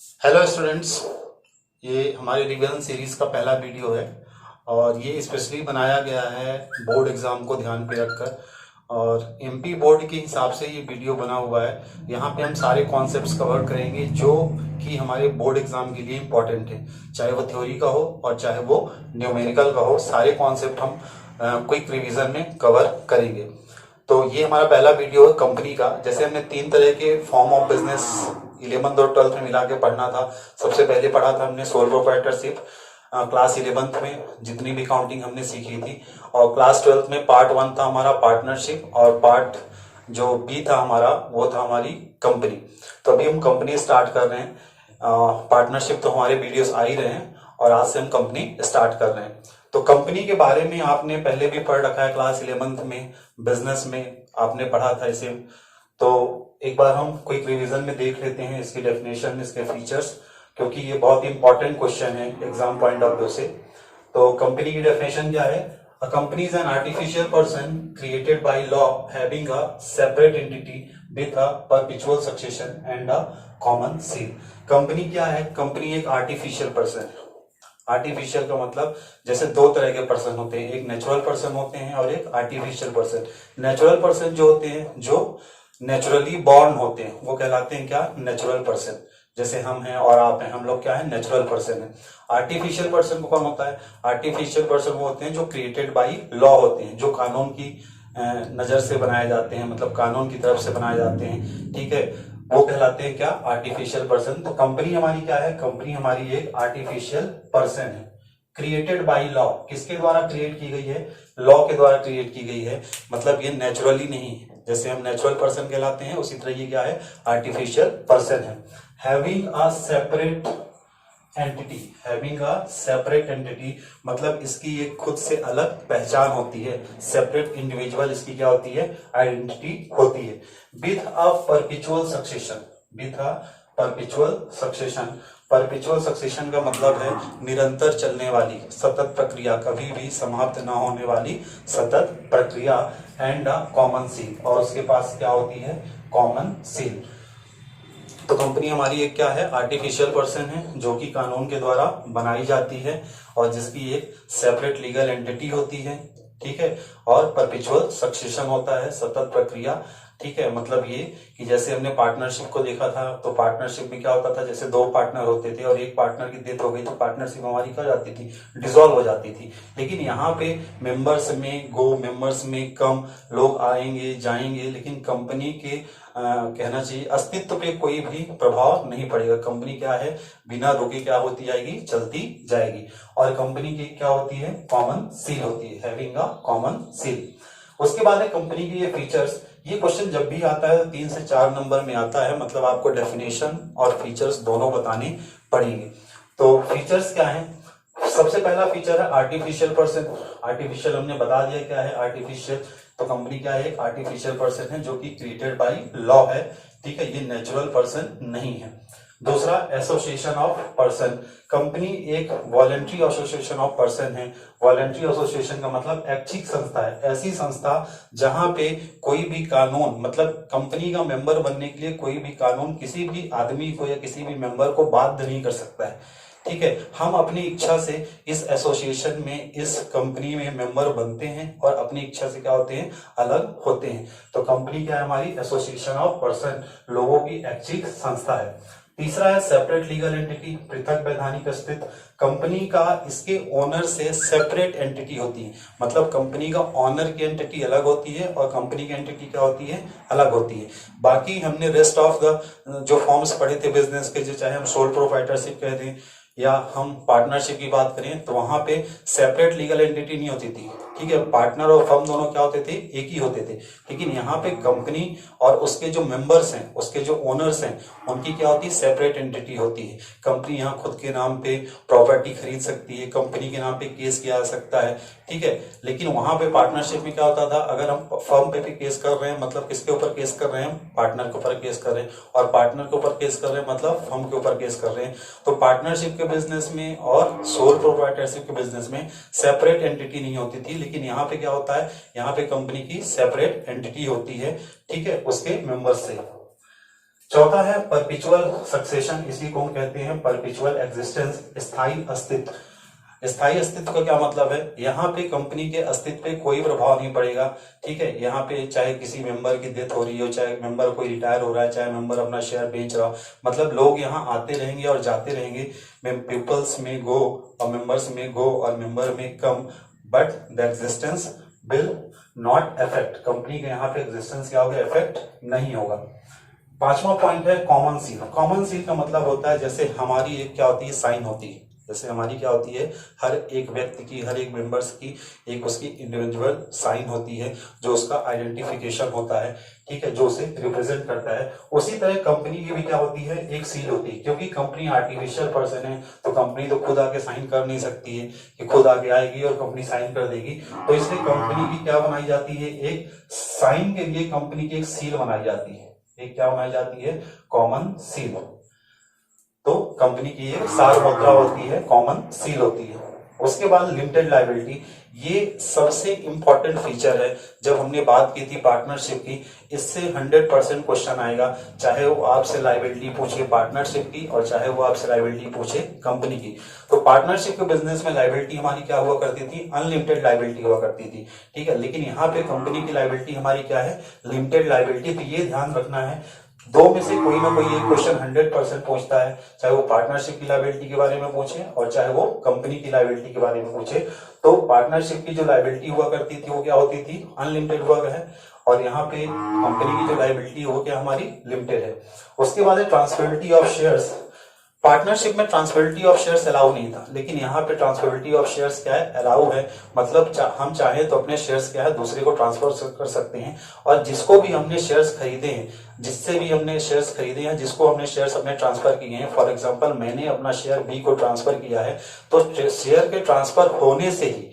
Hello students, ये हमारे revision series का पहला वीडियो है और ये स्पेशली बनाया गया है बोर्ड एग्जाम को ध्यान पे रखकर। और एमपी बोर्ड के हिसाब से ये वीडियो बना हुआ है। यहाँ पे हम सारे कॉन्सेप्ट्स कवर करेंगे जो कि हमारे बोर्ड एग्जाम के लिए इम्पोर्टेंट है, चाहे वो थ्योरी का हो और चाहे वो न्यूमेरिकल का हो। सारे कॉन्सेप्ट हम क्विक रिवीजन में कवर करेंगे। तो ये हमारा पहला वीडियो है कंपनी का। जैसे हमने 3 तरह के फॉर्म ऑफ बिजनेस 11th और 12th में मिला के पढ़ना था। सबसे पहले पढ़ा था हमने सोल प्रोप्राइटरशिप क्लास 11th में, जितनी भी काउंटिंग हमने सीखी थी। और क्लास 12th में पार्ट 1 था हमारा पार्टनरशिप और पार्ट जो बी था हमारा वो था हमारी कंपनी। तो अभी हम कंपनी स्टार्ट कर रहे हैं। पार्टनरशिप तो हमारे वीडियोस आ ही रहे हैं और आज से हम कंपनी स्टार्ट कर रहे हैं। तो कंपनी के बारे में आपने पहले भी पढ़ रखा है, क्लास 11th में बिजनेस में आपने पढ़ा था इसे। तो एक बार हम क्विक रिवीजन में देख लेते हैं इसकी डेफिनेशन, इसके फीचर्स, क्योंकि ये बहुत ही इंपॉर्टेंट क्वेश्चन है एग्जाम पॉइंट ऑफ व्यू से। तो कंपनी की डेफिनेशन क्या है? अ company is an artificial person created by law having a separate entity with a perpetual succession and a common seal. Company क्या है? कंपनी एक आर्टिफिशियल पर्सन है। आर्टिफिशियल का मतलब जैसे 2 तरह के पर्सन होते हैं, एक नेचुरल पर्सन होते हैं और एक आर्टिफिशियल पर्सन। नेचुरल पर्सन जो होते हैं, जो नेचुरली बॉर्न होते हैं, वो कहलाते हैं क्या? Natural person. जैसे हम हैं और आप हैं, हम लोग क्या है? नेचुरल पर्सन है। आर्टिफिशियल पर्सन को कौन होता है? आर्टिफिशियल पर्सन वो होते हैं जो क्रिएटेड बाई लॉ होते हैं, जो कानून की नजर से बनाए जाते हैं, मतलब कानून की तरफ से बनाए जाते हैं। ठीक है, वो कहलाते हैं क्या? Artificial person. तो कंपनी हमारी क्या है? कंपनी हमारी एक आर्टिफिशियल पर्सन है, क्रिएटेड बाय लॉ। किसके द्वारा क्रिएट की गई है? लॉ के द्वारा क्रिएट की गई है। मतलब ये नेचुरली नहीं है। जैसे हम नेचुरल पर्सन कहलाते हैं, उसी तरह ये क्या है? आर्टिफिशियल पर्सन है। Having a separate entity, having a separate entity मतलब इसकी एक खुद से अलग पहचान होती है। सेपरेट इंडिविजुअल इसकी क्या होती है? आइडेंटिटी होती है। With a perpetual succession, with a perpetual succession. Perpetual succession का मतलब है निरंतर चलने वाली सतत प्रक्रिया, कभी भी समाप्त ना होने वाली सतत प्रक्रिया। एंड अ कॉमन सील, और उसके पास क्या होती है? Common seal. तो कंपनी हमारी एक क्या है? आर्टिफिशियल पर्सन है, जो कि कानून के द्वारा बनाई जाती है और जिसकी एक सेपरेट लीगल एंटिटी होती है। ठीक है, और परपेचुअल सक्सेशन होता है, सतत प्रक्रिया। ठीक है, मतलब ये कि जैसे हमने पार्टनरशिप को देखा था, तो पार्टनरशिप में क्या होता था? जैसे 2 पार्टनर होते थे और एक पार्टनर की डेथ हो गई तो पार्टनरशिप हमारी क्या जाती थी? डिसॉल्व हो जाती थी। लेकिन यहाँ पे मेंबर्स में कम लोग आएंगे जाएंगे, लेकिन कंपनी के कहना चाहिए अस्तित्व पे कोई भी प्रभाव नहीं पड़ेगा। कंपनी क्या है? बिना रुके क्या होती जाएगी? चलती जाएगी। और कंपनी की क्या होती है? कॉमन सील होती है, हैविंग अ कॉमन सील। उसके बाद है कंपनी की ये फीचर्स। ये क्वेश्चन जब भी आता है 3 से 4 नंबर में आता है, मतलब आपको डेफिनेशन और फीचर्स दोनों बताने पड़ेंगे। तो फीचर्स क्या है? सबसे पहला फीचर है आर्टिफिशियल पर्सन। आर्टिफिशियल हमने बता दिया क्या है आर्टिफिशियल। तो कंपनी क्या है? एक आर्टिफिशियल पर्सन है जो कि क्रिएटेड बाय लॉ है। ठीक है, ये नेचुरल पर्सन नहीं है। दूसरा, एसोसिएशन ऑफ पर्सन। कंपनी एक वॉलेंट्री एसोसिएशन ऑफ पर्सन है। वॉलेंट्री एसोसिएशन का मतलब ऐच्छिक संस्था है, ऐसी संस्था जहां पे कोई भी कानून, मतलब कंपनी का मेंबर बनने के लिए कोई भी कानून किसी भी आदमी को या किसी भी मेंबर को बाध्य नहीं कर सकता है। ठीक है, हम अपनी इच्छा से इस एसोसिएशन में, इस कंपनी में मेंबर बनते हैं और अपनी इच्छा से क्या होते हैं? अलग होते हैं। तो कंपनी क्या है हमारी? एसोसिएशन ऑफ पर्सन, लोगों की ऐच्छिक संस्था है। तीसरा है सेपरेट लीगल एंटिटी, पृथक वैधानिक अस्तित्व। कंपनी का इसके ओनर से सेपरेट एंटिटी होती है, मतलब कंपनी का ओनर की एंटिटी अलग होती है और कंपनी की एंटिटी क्या होती है? अलग होती है। बाकी हमने रेस्ट ऑफ द जो फॉर्म्स पढ़े थे बिजनेस के, जो चाहे हम सोल प्रोप्राइटरशिप कह दें या हम पार्टनरशिप की बात करें, तो वहां पे सेपरेट लीगल एंटिटी नहीं होती थी। ठीक है, पार्टनर और फर्म दोनों क्या होते थे? एक ही होते थे। लेकिन यहाँ पे कंपनी और उसके जो मेंबर्स हैं, उसके जो ओनर्स हैं, उनकी क्या होती है? सेपरेट एंटिटी होती है। कंपनी यहाँ खुद के नाम पे प्रॉपर्टी खरीद सकती है, कंपनी के नाम पे केस किया जा सकता है। ठीक है, लेकिन वहां पे पार्टनरशिप में क्या होता था? अगर हम फर्म पे भी केस कर रहे हैं, मतलब किसके ऊपर केस कर रहे हैं? पार्टनर के ऊपर केस कर रहे हैं। और पार्टनर के ऊपर केस कर रहे हैं मतलब फर्म के ऊपर केस कर रहे हैं। तो पार्टनरशिप के बिजनेस में और सोल प्रोप्राइटरशिप के बिजनेस में सेपरेट एंटिटी नहीं होती थी, लेकिन यहाँ पे क्या होता है? यहाँ पे कंपनी की सेपरेट एंटिटी होती है। ठीक है, उसके मेंबर्स से। चौथा है परपिचुअल सक्सेशन, इसी को हम कहते हैं परपिचुअल एग्जिस्टेंस, स्थायी अस्तित्व। स्थायी अस्तित्व का क्या मतलब है, यहाँ पे कंपनी के अस्तित्व पे कोई प्रभाव नहीं पड़ेगा। ठीक है, यहाँ पे चाहे किसी मेंबर की डेथ हो रही हो, चाहे मेंबर कोई रिटायर हो रहा है, चाहे मेंबर अपना शेयर बेच रहा हो, मतलब लोग यहाँ आते रहेंगे और जाते रहेंगे। पीपल्स में गो और मेंबर्स में गो और मेंबर में कम, but the existence will not affect. Company का यहाँ पे एग्जिस्टेंस क्या होगा, इफेक्ट नहीं होगा। पांचवा पॉइंट है कॉमन सील। कॉमन सील का मतलब होता है जैसे हमारी एक क्या होती है, साइन होती है। जैसे हमारी क्या होती है, हर एक व्यक्ति की, हर एक मेंबर्स की एक उसकी इंडिविजुअल साइन होती है जो उसका आइडेंटिफिकेशन होता है। ठीक है, जो उसे रिप्रेजेंट करता है। उसी तरह कंपनी की भी क्या होती है, एक सील होती है। क्योंकि कंपनी आर्टिफिशियल पर्सन है तो कंपनी तो खुद आके साइन कर नहीं सकती है कि खुद आके आएगी और कंपनी साइन कर देगी। तो इसलिए कंपनी की क्या बनाई जाती है, एक साइन के लिए कंपनी की एक सील बनाई जाती है। एक क्या बनाई जाती है, कॉमन सील। तो कंपनी की एक सार मुद्रा होती है, कॉमन सील होती है। उसके बाद लिमिटेड लायबिलिटी, ये सबसे इंपॉर्टेंट फीचर है। जब हमने बात की थी पार्टनरशिप की, इससे 100% क्वेश्चन आएगा, चाहे वो आपसे लायबिलिटी पूछे पार्टनरशिप की और चाहे वो आपसे लायबिलिटी पूछे कंपनी की। तो पार्टनरशिप के बिजनेस में लायबिलिटी हमारी क्या हुआ करती थी, अनलिमिटेड लायबिलिटी हुआ करती थी। ठीक है, लेकिन यहाँ पे कंपनी की लायबिलिटी हमारी क्या है, लिमिटेड लायबिलिटी। तो ये ध्यान रखना है, दो में से कोई ना कोई एक क्वेश्चन 100% पूछता है, चाहे वो पार्टनरशिप की लायबिलिटी के बारे में पूछे और चाहे वो कंपनी की लायबिलिटी के बारे में पूछे। तो पार्टनरशिप की जो लायबिलिटी हुआ करती थी वो क्या होती थी, अनलिमिटेड हुआ है, और यहाँ पे कंपनी की जो लायबिलिटी वो क्या हमारी लिमिटेड है। उसके बाद है ट्रांसफेरेबिलिटी ऑफ शेयर्स। पार्टनरशिप में ट्रांसफेरेबिलिटी ऑफ शेयर्स अलाउ नहीं था, लेकिन यहाँ पे ट्रांसफेरेबिलिटी ऑफ शेयर्स क्या है, अलाउ है। मतलब हम चाहे तो अपने शेयर्स क्या है दूसरे को ट्रांसफर कर सकते हैं, और जिसको भी हमने शेयर्स खरीदे हैं, जिससे भी हमने शेयर्स खरीदे हैं, जिसको हमने शेयर्स अपने ट्रांसफर किए हैं, फॉर एग्जांपल मैंने अपना शेयर बी को ट्रांसफर किया है, तो शेयर के ट्रांसफर होने से ही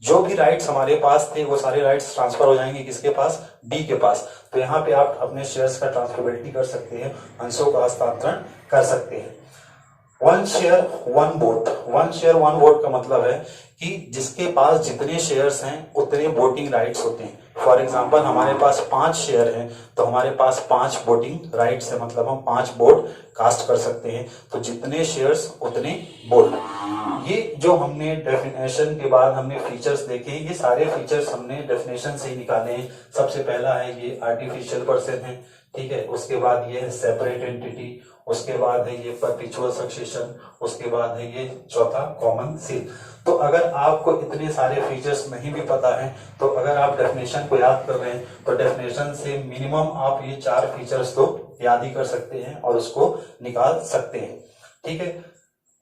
जो भी राइट्स हमारे पास थे वो सारे राइट्स ट्रांसफर हो जाएंगे किसके पास, बी के पास। तो यहाँ पे आप अपने शेयर्स का ट्रांसफरेबिलिटी कर सकते हैं, अंशों का हस्तांतरण कर सकते हैं। One share one vote. One share one vote का मतलब है कि जिसके पास जितने शेयर्स हैं उतने वोटिंग राइट्स होते हैं। फॉर एग्जांपल हमारे पास 5 शेयर हैं तो हमारे पास 5 वोटिंग राइट्स है, मतलब हम 5 वोट कास्ट कर सकते हैं। तो जितने शेयर्स उतने वोट। ये जो हमने डेफिनेशन के बाद हमने फीचर्स देखे, ये सारे फीचर्स हमने डेफिनेशन से ही निकाले हैं। सबसे पहला है ये आर्टिफिशियल पर्सन है, ठीक है। उसके बाद ये है सेपरेट एंटिटी, उसके बाद है ये परपेचुअल सक्सेशन, उसके बाद है ये चौथा कॉमन सील। तो अगर आपको इतने सारे फीचर्स नहीं भी पता है तो अगर आप डेफिनेशन को याद कर रहे हैं तो डेफिनेशन से मिनिमम आप ये 4 फीचर्स तो याद ही कर सकते हैं और उसको निकाल सकते हैं, ठीक है।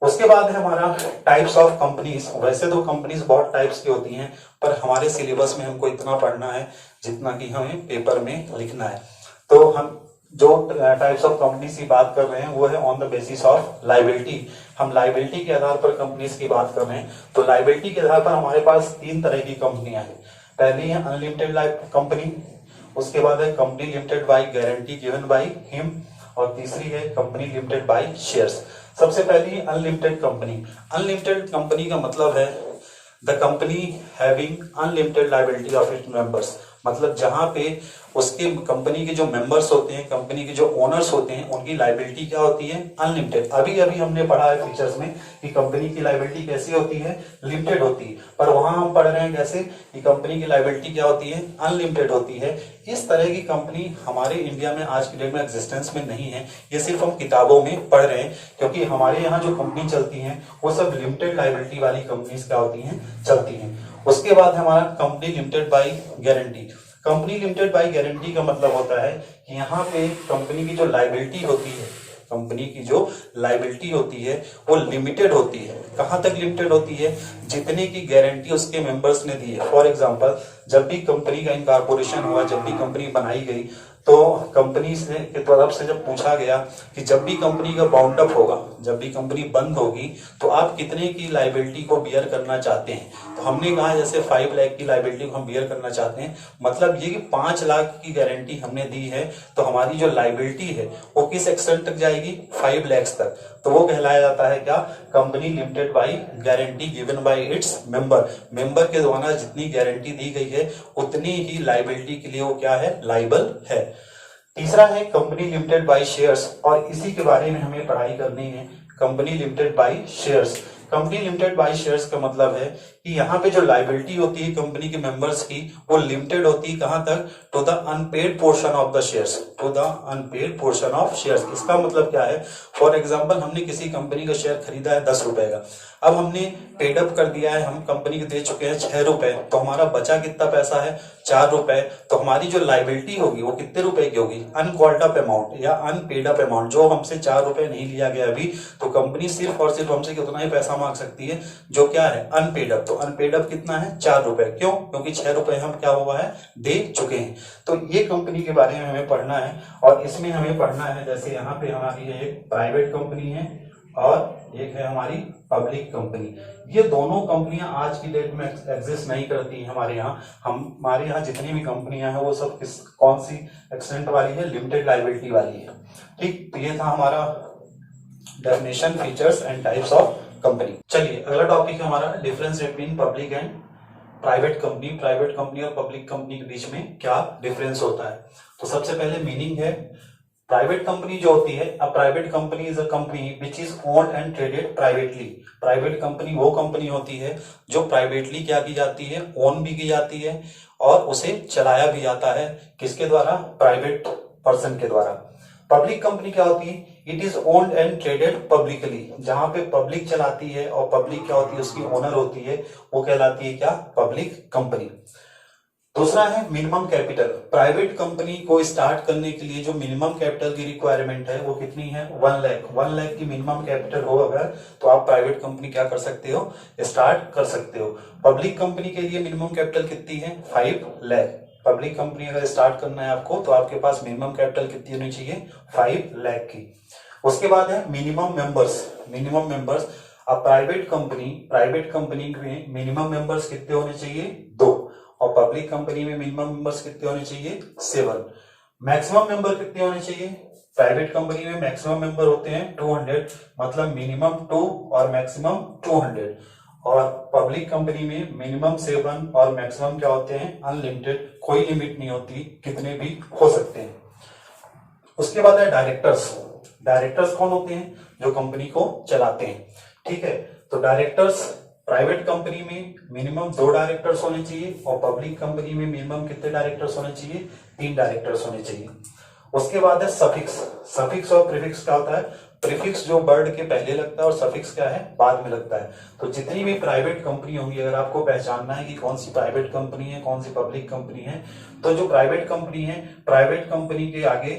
उसके बाद है हमारा टाइप्स ऑफ कंपनीज। वैसे तो कंपनीज बहुत टाइप्स की होती हैं, पर हमारे सिलेबस में हमको इतना पढ़ना है जितना कि हमें पेपर में लिखना है। तो हम जो टाइप्स ऑफ कंपनीज की बात कर रहे हैं वो है on the basis of liability. हम लायबिलिटी के आधार पर कंपनीज की बात कर रहे हैं। तो लायबिलिटी के आधार पर हमारे पास 3 तरह की कंपनियां हैं। पहली है अनलिमिटेड लाइफ कंपनी, उसके बाद है company limited by guarantee given by him, और तीसरी है कंपनी लिमिटेड बाय शेयर्स। सबसे पहली अनलिमिटेड कंपनी। अनलिमिटेड कंपनी का मतलब है the company having unlimited liability of its members. मतलब जहां पे उसके कंपनी के जो मेंबर्स होते हैं, कंपनी के जो ओनर्स होते हैं, उनकी लायबिलिटी क्या होती है, अनलिमिटेड। अभी अभी हमने पढ़ा है फीचर्स में कि कंपनी की लायबिलिटी कैसी होती है, लिमिटेड होती है, पर वहां हम पढ़ रहे हैं कैसे कि कंपनी की लायबिलिटी क्या होती है, अनलिमिटेड होती है। इस तरह की कंपनी हमारे इंडिया में आज की डेट में एग्जिस्टेंस में नहीं है। ये सिर्फ हम किताबों में पढ़ रहे हैं, क्योंकि हमारे यहाँ जो कंपनी चलती है वो सब लिमिटेड लायबिलिटी वाली कंपनीज क्या होती हैं, चलती हैं। उसके बाद हमारा company limited by guarantee. Company limited by guarantee का मतलब होता है कि यहाँ पे कंपनी की जो लायबिलिटी होती है, कंपनी की जो लायबिलिटी होती है वो लिमिटेड होती है। कहां तक लिमिटेड होती है, जितने की गारंटी उसके मेंबर्स ने दी है। फॉर एग्जांपल जब भी कंपनी का इनकॉर्पोरेशन हुआ, जब भी कंपनी बनाई गई, तो कंपनी से की तरफ से जब पूछा गया कि जब भी कंपनी का बाउंड अप होगा, जब भी कंपनी बंद होगी, तो आप कितने की लायबिलिटी को बियर करना चाहते हैं। तो हमने कहा जैसे 5 लाख की लायबिलिटी को हम बियर करना चाहते हैं, मतलब ये कि 5 लाख की गारंटी हमने दी है, तो हमारी जो लायबिलिटी है वो किस एक्सटेंट तक जाएगी, 5 लाख तक। तो वो कहलाया जाता है क्या, company limited by guarantee given by its member. Member के द्वारा जितनी गारंटी दी गई है उतनी ही लायबिलिटी के लिए वो क्या है, लायबल है। तीसरा है कंपनी लिमिटेड बाय शेयर्स, और इसी के बारे में हमें पढ़ाई करनी है। Company limited by shares, company limited by shares का मतलब है कि यहाँ पे जो लाइबिलिटी होती है कंपनी के मेंबर्स की, वो लिमिटेड होती है कहां तक, to the unpaid portion of the shares, to the unpaid portion of shares. इसका मतलब क्या है, फॉर एग्जांपल हमने किसी कंपनी का शेयर खरीदा है 10 रुपए का, अब हमने पेड अप कर दिया है, हम कंपनी को दे चुके हैं 6 रुपए, तो हमारा बचा कितना पैसा है, 4 रुपए। तो हमारी जो लाइबिलिटी होगी वो कितने रुपए की होगी, अनकॉल्ड अप अमाउंट या अनपेड अप अमाउंट, जो हमसे 4 रुपए नहीं लिया गया अभी, तो कंपनी सिर्फ और सिर्फ हमसे कितना ही पैसा मांग सकती है, जो क्या है, अनपेड अप। तो अनपेड अप कितना है, 4 रुपए। क्यों, क्योंकि 6 रुपए हम क्या हुआ है, दे चुके हैं। तो ये कंपनी के बारे में हमें पढ़ना है, और इसमें हमें पढ़ना है, जैसे यहाँ पे हमारी एक प्राइवेट कंपनी है और एक है हमारी पब्लिक कंपनी। ये दोनों कंपनियां आज की डेट में एग्जिस्ट नहीं करती हैं हमारे यहाँ। हमारे यहाँ जितनी भी कंपनियां हैं वो सब कौन सी एक्सटेंट वाली है, लिमिटेड लाइबिलिटी वाली है। ठीक, तो ये था हमारा definition, features and types of company. चलिए अगला टॉपिक है हमारा difference between public and private company. Private company और पब्लिक कंपनी के बीच में क्या डिफरेंस होता है। तो सबसे पहले मीनिंग है, प्राइवेट कंपनी जो होती है, a private company is a company which is owned and traded privately. Private company वो कंपनी होती है जो प्राइवेटली क्या की जाती है, ओन भी की जाती है और उसे चलाया भी जाता है, किसके द्वारा, प्राइवेट पर्सन के द्वारा। पब्लिक कंपनी क्या होती है, it is owned and traded publicly, जहां पे पब्लिक चलाती है और पब्लिक क्या होती है, उसकी ओनर होती है, वो कहलाती है क्या, पब्लिक कंपनी। दूसरा है मिनिमम कैपिटल। प्राइवेट कंपनी को स्टार्ट करने के लिए जो मिनिमम कैपिटल की रिक्वायरमेंट है वो कितनी है, 1 लाख। 1 लाख की मिनिमम कैपिटल हो अगर, तो आप प्राइवेट कंपनी क्या कर सकते हो, स्टार्ट कर सकते हो। पब्लिक कंपनी के लिए मिनिमम कैपिटल कितनी है, 5 लाख। पब्लिक कंपनी अगर स्टार्ट करना है आपको, तो आपके पास मिनिमम कैपिटल कितनी होनी चाहिए, 5 लाख की। उसके बाद है मिनिमम मेंबर्स। मिनिमम मेंबर्स, अब प्राइवेट कंपनी में मिनिमम मेंबर्स कितने होने चाहिए, 2, और पब्लिक कंपनी में मिनिमम मेंबर्स कितने होने चाहिए, 7। मैक्सिमम मेंबर कितने होने चाहिए, प्राइवेट कंपनी में मैक्सिमम मेंबर होते हैं 200, मतलब मिनिमम 2 और मैक्सिमम 200, और पब्लिक कंपनी में मिनिमम 7 और मैक्सिमम क्या होते हैं, अनलिमिटेड, कोई लिमिट नहीं होती, कितने भी हो सकते हैं। उसके बाद है डायरेक्टर्स। डायरेक्टर्स कौन होते हैं, जो कंपनी को चलाते हैं। ठीक है, तो डायरेक्टर्स प्राइवेट कंपनी में मिनिमम 2 डायरेक्टर्स होने चाहिए, और पब्लिक कंपनी में मिनिमम कितने डायरेक्टर्स होने चाहिए, 3 डायरेक्टर्स होने चाहिए। उसके बाद है सफिक्स। सफिक्स और प्रीफिक्स क्या होता है, प्रीफिक्स जो वर्ड के पहले लगता है और सफिक्स क्या है, बाद में लगता है। तो जितनी भी प्राइवेट कंपनी होंगी, अगर आपको पहचानना है कि कौन सी प्राइवेट कंपनी है, कौन सी पब्लिक कंपनी है, तो जो प्राइवेट कंपनी है, प्राइवेट कंपनी के आगे,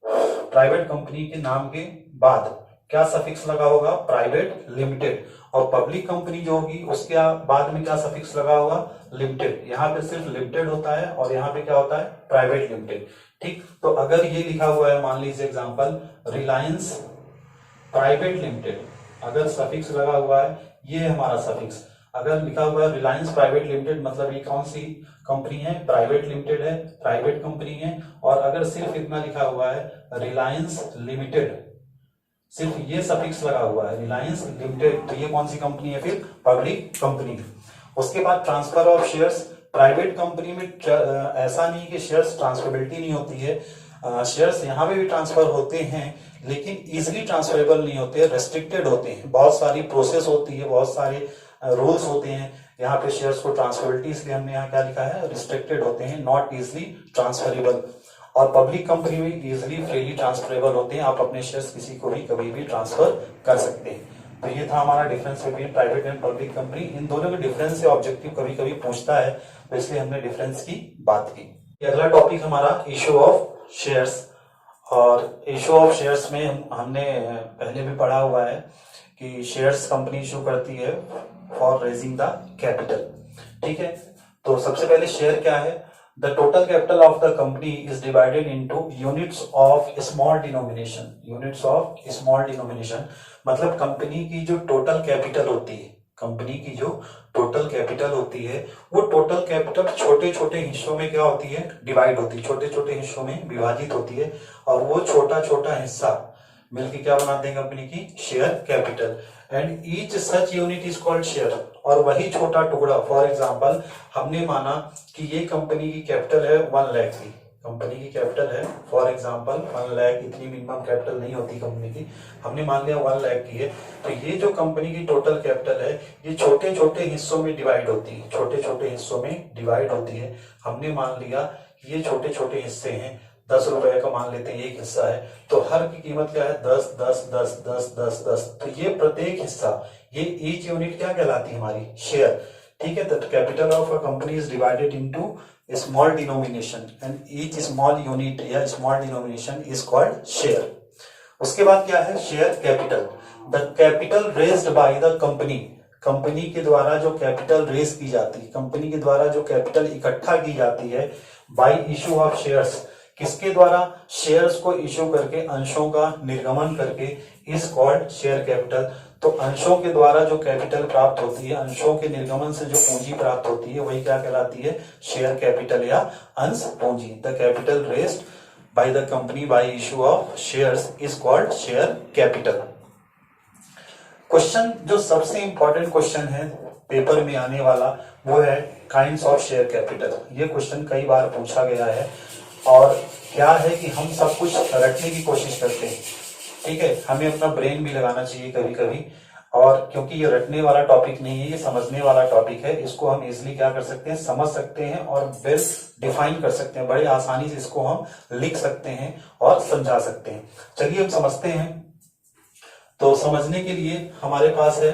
प्राइवेट कंपनी के नाम के बाद क्या सफिक्स लगा होगा, प्राइवेट लिमिटेड। और पब्लिक कंपनी जो होगी उसके बाद में क्या सफिक्स लगा होगा, लिमिटेड। यहाँ पे सिर्फ लिमिटेड होता है और यहाँ पे क्या होता है, प्राइवेट लिमिटेड। ठीक, तो अगर ये लिखा हुआ है, मान लीजिए एग्जांपल, रिलायंस प्राइवेट लिमिटेड, अगर सफिक्स लगा हुआ है, ये हमारा सफिक्स अगर लिखा हुआ है रिलायंस प्राइवेट लिमिटेड, मतलब ये कौन सी कंपनी है, प्राइवेट लिमिटेड है, प्राइवेट कंपनी है। और अगर सिर्फ इतना लिखा हुआ है रिलायंस लिमिटेड, सिर्फ ये सफिक्स लगा हुआ है रिलायंस लिमिटेड, तो ये कौन सी कंपनी है, फिर पब्लिक कंपनी। उसके बाद transfer of shares. Private company में ऐसा नहीं कि शेयर्स ट्रांसफरेबिलिटी नहीं होती है, शेयर्स यहाँ पे भी ट्रांसफर होते हैं, लेकिन इजिली ट्रांसफरेबल नहीं होते, रेस्ट्रिक्टेड होते हैं, बहुत सारी प्रोसेस होती है, बहुत सारे रूल्स होते हैं यहाँ पे शेयर्स को ट्रांसफरेबिलिटी, इसलिए हमने यहाँ क्या लिखा है, रिस्ट्रिक्टेड होते हैं, नॉट इजिली ट्रांसफरेबल। और पब्लिक कंपनी में इजिली फ्रीली ट्रांसफरेबल होते हैं, आप अपने शेयर्स किसी को भी कभी भी ट्रांसफर कर सकते हैं। तो ये था हमारा difference between private and public company. इन दोनों के डिफरेंस से ऑब्जेक्टिव कभी कभी पूछता है, तो इसलिए हमने डिफरेंस की बात की। अगला टॉपिक हमारा इशू ऑफ शेयर्स। और इशू ऑफ शेयर्स में हमने पहले भी पढ़ा हुआ है कि शेयर्स कंपनी इशू करती है फॉर रेजिंग द कैपिटल। ठीक है, तो सबसे पहले शेयर क्या है, the total capital of the company is divided into units of small denomination। units of small denomination मतलब कंपनी की जो टोटल कैपिटल होती है, कंपनी की जो टोटल कैपिटल होती है, वो टोटल कैपिटल छोटे छोटे हिस्सों में क्या होती है, डिवाइड होती है, छोटे छोटे हिस्सों में विभाजित होती है, और वो छोटा छोटा हिस्सा मिलकर क्या बनाते हैं, कंपनी की share capital. And each such unit is called share. और वही छोटा टुकड़ा, फॉर एग्जांपल हमने माना कि ये कंपनी की कैपिटल है 1 लाख की, कंपनी की कैपिटल है फॉर एग्जांपल 1 लाख, इतनी मिनिमम कैपिटल नहीं होती कंपनी की, हमने मान लिया 1 लाख की है, तो ये जो कंपनी की टोटल कैपिटल है ये छोटे छोटे हिस्सों में डिवाइड होती है, छोटे छोटे हिस्सों में डिवाइड होती है। हमने मान लिया कि ये छोटे छोटे हिस्से हैं, 10 रुपए का मान लेते हैं एक हिस्सा है, तो हर की कीमत क्या है 10 10 10 10 10 10, तो ये प्रत्येक हिस्सा, ये ईच यूनिट क्या कहलाती है हमारी शेयर, ठीक है। तो capital of a company is divided into small denomination and each small unit या small denomination is called share. उसके बाद क्या है share capital, the capital raised by the company, company के द्वारा जो कैपिटल रेज की जाती है, कंपनी के द्वारा जो कैपिटल इकट्ठा की जाती है बाय इशू ऑफ शेयर्स, किसके द्वारा, शेयर्स को इशू करके, अंशों का निर्गमन करके, इज कॉल्ड शेयर कैपिटल। तो अंशों के द्वारा जो कैपिटल प्राप्त होती है, अंशों के निर्गमन से जो पूंजी प्राप्त होती है वही क्या कहलाती है, शेयर कैपिटल या अंश पूंजी। The capital raised by the company by issue of shares is called share capital. Question जो सबसे इंपॉर्टेंट क्वेश्चन है पेपर में आने वाला वो है काइंड्स ऑफ शेयर कैपिटल। ये क्वेश्चन कई बार पूछा गया है और क्या है कि हम सब कुछ रटने की कोशिश करते हैं, ठीक है, हमें अपना ब्रेन भी लगाना चाहिए कभी कभी, और क्योंकि ये रटने वाला टॉपिक नहीं है, ये समझने वाला टॉपिक है, इसको हम इजिली क्या कर सकते हैं, समझ सकते हैं और वेल डिफाइन कर सकते हैं, बड़े आसानी से इसको हम लिख सकते हैं और समझा सकते हैं। चलिए हम समझते हैं। तो समझने के लिए हमारे पास है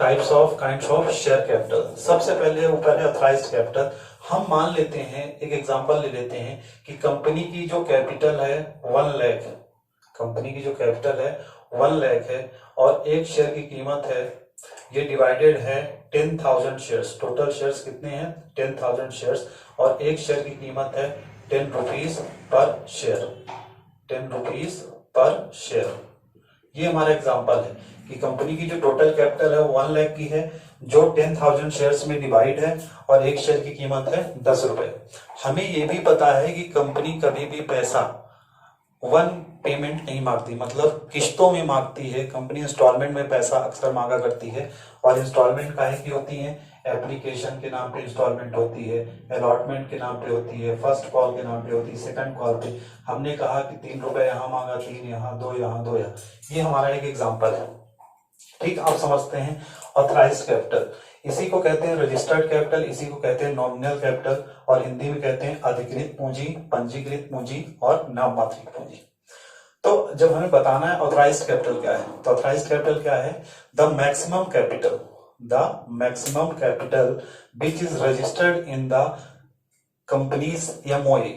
types of kinds of share capital. सबसे पहले ऊपर है ऑथराइज्ड कैपिटल। हम मान लेते हैं, एक एग्जांपल ले लेते हैं कि कंपनी की जो कैपिटल है 1 लाख, कंपनी की जो कैपिटल है 1 लाख है और एक शेयर की कीमत है, ये डिवाइडेड है 10,000 शेयर्स, टोटल शेयर्स कितने हैं 10,000 शेयर्स, और एक शेयर की कीमत है 10 rupees per share, 10 rupees per share. ये हमारा एग्जांपल है कि कंपनी की जो टोटल कैपिटल है 1 लाख की है, जो 10,000 शेयर्स में डिवाइड है और एक शेयर की कीमत है 10 रुपए। हमें ये भी पता है कि कंपनी कभी भी पैसा वन पेमेंट नहीं मांगती, मतलब किश्तों में मांगती है। कंपनी इंस्टॉलमेंट में पैसा अक्सर मांगा करती है, और इंस्टॉलमेंट काहे की होती है, एप्लीकेशन के नाम पे इंस्टॉलमेंट होती है, अलॉटमेंट के नाम पे होती है, फर्स्ट कॉल के नाम पे होती है, सेकंड कॉल पे। हमने कहा कि 3 रुपए यहाँ मांगा, 3 यहाँ, 2 यहाँ, 2 यहाँ। ये हमारा एक एग्जाम्पल है, ठीक। आप समझते हैं ऑथराइज्ड कैपिटल, इसी को कहते हैं रजिस्टर्ड कैपिटल, इसी को कहते हैं नॉमिनल कैपिटल, और हिंदी में कहते हैं अधिकृत पूंजी, पंजीकृत पूंजी और नाममात्रिक पूंजी। तो जब हमें बताना है ऑथराइज्ड कैपिटल क्या है, तो ऑथराइज्ड कैपिटल क्या है, the maximum capital, the maximum capital which is registered in the companies MOA,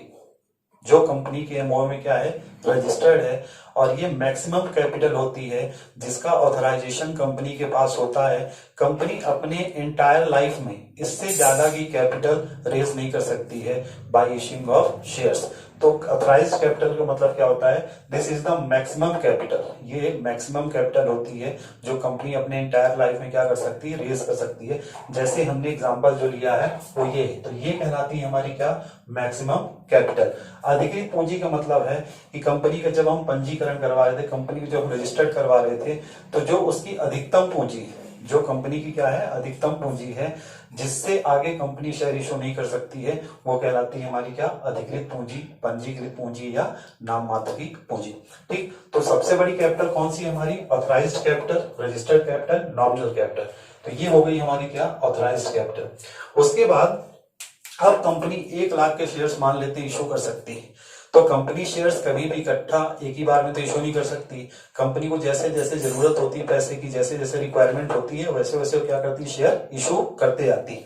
जो कंपनी के एमओए में क्या है, रजिस्टर्ड है, और ये मैक्सिमम कैपिटल होती है जिसका ऑथराइजेशन कंपनी के पास होता है। कंपनी अपने एंटायर लाइफ में इससे ज्यादा की कैपिटल रेज नहीं कर सकती है बाय इशूइंग ऑफ शेयर्स। तो ऑथराइज्ड कैपिटल का मतलब क्या होता है, this is the maximum capital, ये मैक्सिमम कैपिटल होती है जो कंपनी अपने एंटायर लाइफ में क्या कर सकती है, रेज कर सकती है। जैसे हमने एग्जांपल जो लिया है वो ये है, तो ये कहलाती है हमारी क्या, मैक्सिमम कैपिटल। अधिकृत पूंजी का मतलब है कि कंपनी का जब हम पंजीकरण करवा रहे थे, कंपनी को जब हम रजिस्टर्ड करवा रहे थे, तो जो उसकी अधिकतम पूंजी, जो कंपनी की क्या है, अधिकतम पूंजी है, जिससे आगे कंपनी शेयर इशू नहीं कर सकती है, वो कहलाती है हमारी क्या, अधिकृत पूंजी, पंजीकृत पूंजी या नाममात्रिक पूंजी, ठीक। तो सबसे बड़ी कैपिटल कौन सी है हमारी, authorised capital, registered capital, nominal capital. तो ये हो गई हमारी क्या, ऑथराइज्ड कैपिटल। उसके बाद अब कंपनी 1 लाख के शेयर्स मान लेते हैं इशू कर सकती है, तो कंपनी शेयर्स कभी भी इकट्ठा एक ही बार में तो इशू नहीं कर सकती। कंपनी को जैसे जैसे जरूरत होती है पैसे की, जैसे जैसे रिक्वायरमेंट होती है, वैसे वैसे क्या करती है, शेयर इशू करते जाती है।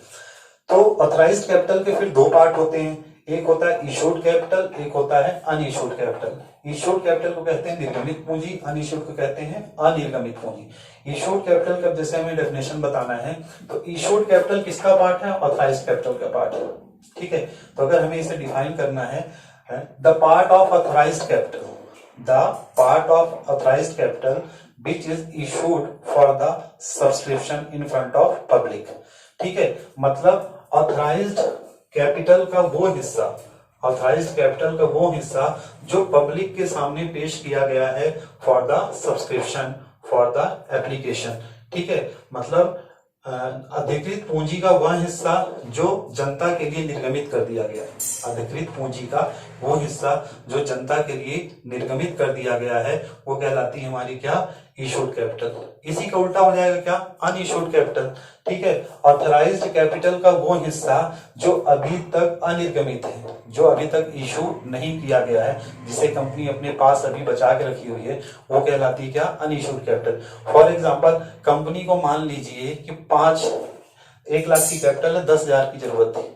तो ऑथराइज्ड कैपिटल के फिर 2 पार्ट होते हैं, एक होता है इशूड कैपिटल, एक होता है अनइशूड कैपिटल। इशूड कैपिटल को कहते हैं निर्गमित पूंजी, अनइशूड को कहते हैं अनिर्गमित पूंजी। इशूड कैपिटल का जैसे हमें डेफिनेशन बताना है, तो इशूड कैपिटल किसका पार्ट है, ऑथराइज्ड कैपिटल का पार्ट है, ठीक है। तो अगर हमें इसे डिफाइन करना है, the part of authorized capital, the part of authorized capital which is issued for the subscription in front of public, ठीक है। मतलब ऑथराइज्ड कैपिटल का वो हिस्सा, ऑथराइज्ड कैपिटल का वो हिस्सा जो पब्लिक के सामने पेश किया गया है for the subscription, for the application, ठीक है। मतलब अधिकृत पूंजी का वह हिस्सा जो जनता के लिए निर्गमित कर दिया गया है। अधिकृत पूंजी का वो हिस्सा जो जनता के लिए निर्गमित कर दिया गया है वो कहलाती है हमारी क्या, इशूड कैपिटल। इसी का उल्टा हो जाएगा क्या, अनइशूड कैपिटल। ठीक है, ऑथराइज्ड कैपिटल का वो हिस्सा जो अभी तक अनिर्गमित है, जो अभी तक इशू नहीं किया गया है, जिसे कंपनी अपने पास अभी बचा के रखी हुई है, वो कहलाती है क्या, unissued capital. For example company को मान लीजिए कि 1 लाख की कैपिटल है, 10,000 की जरूरत थी।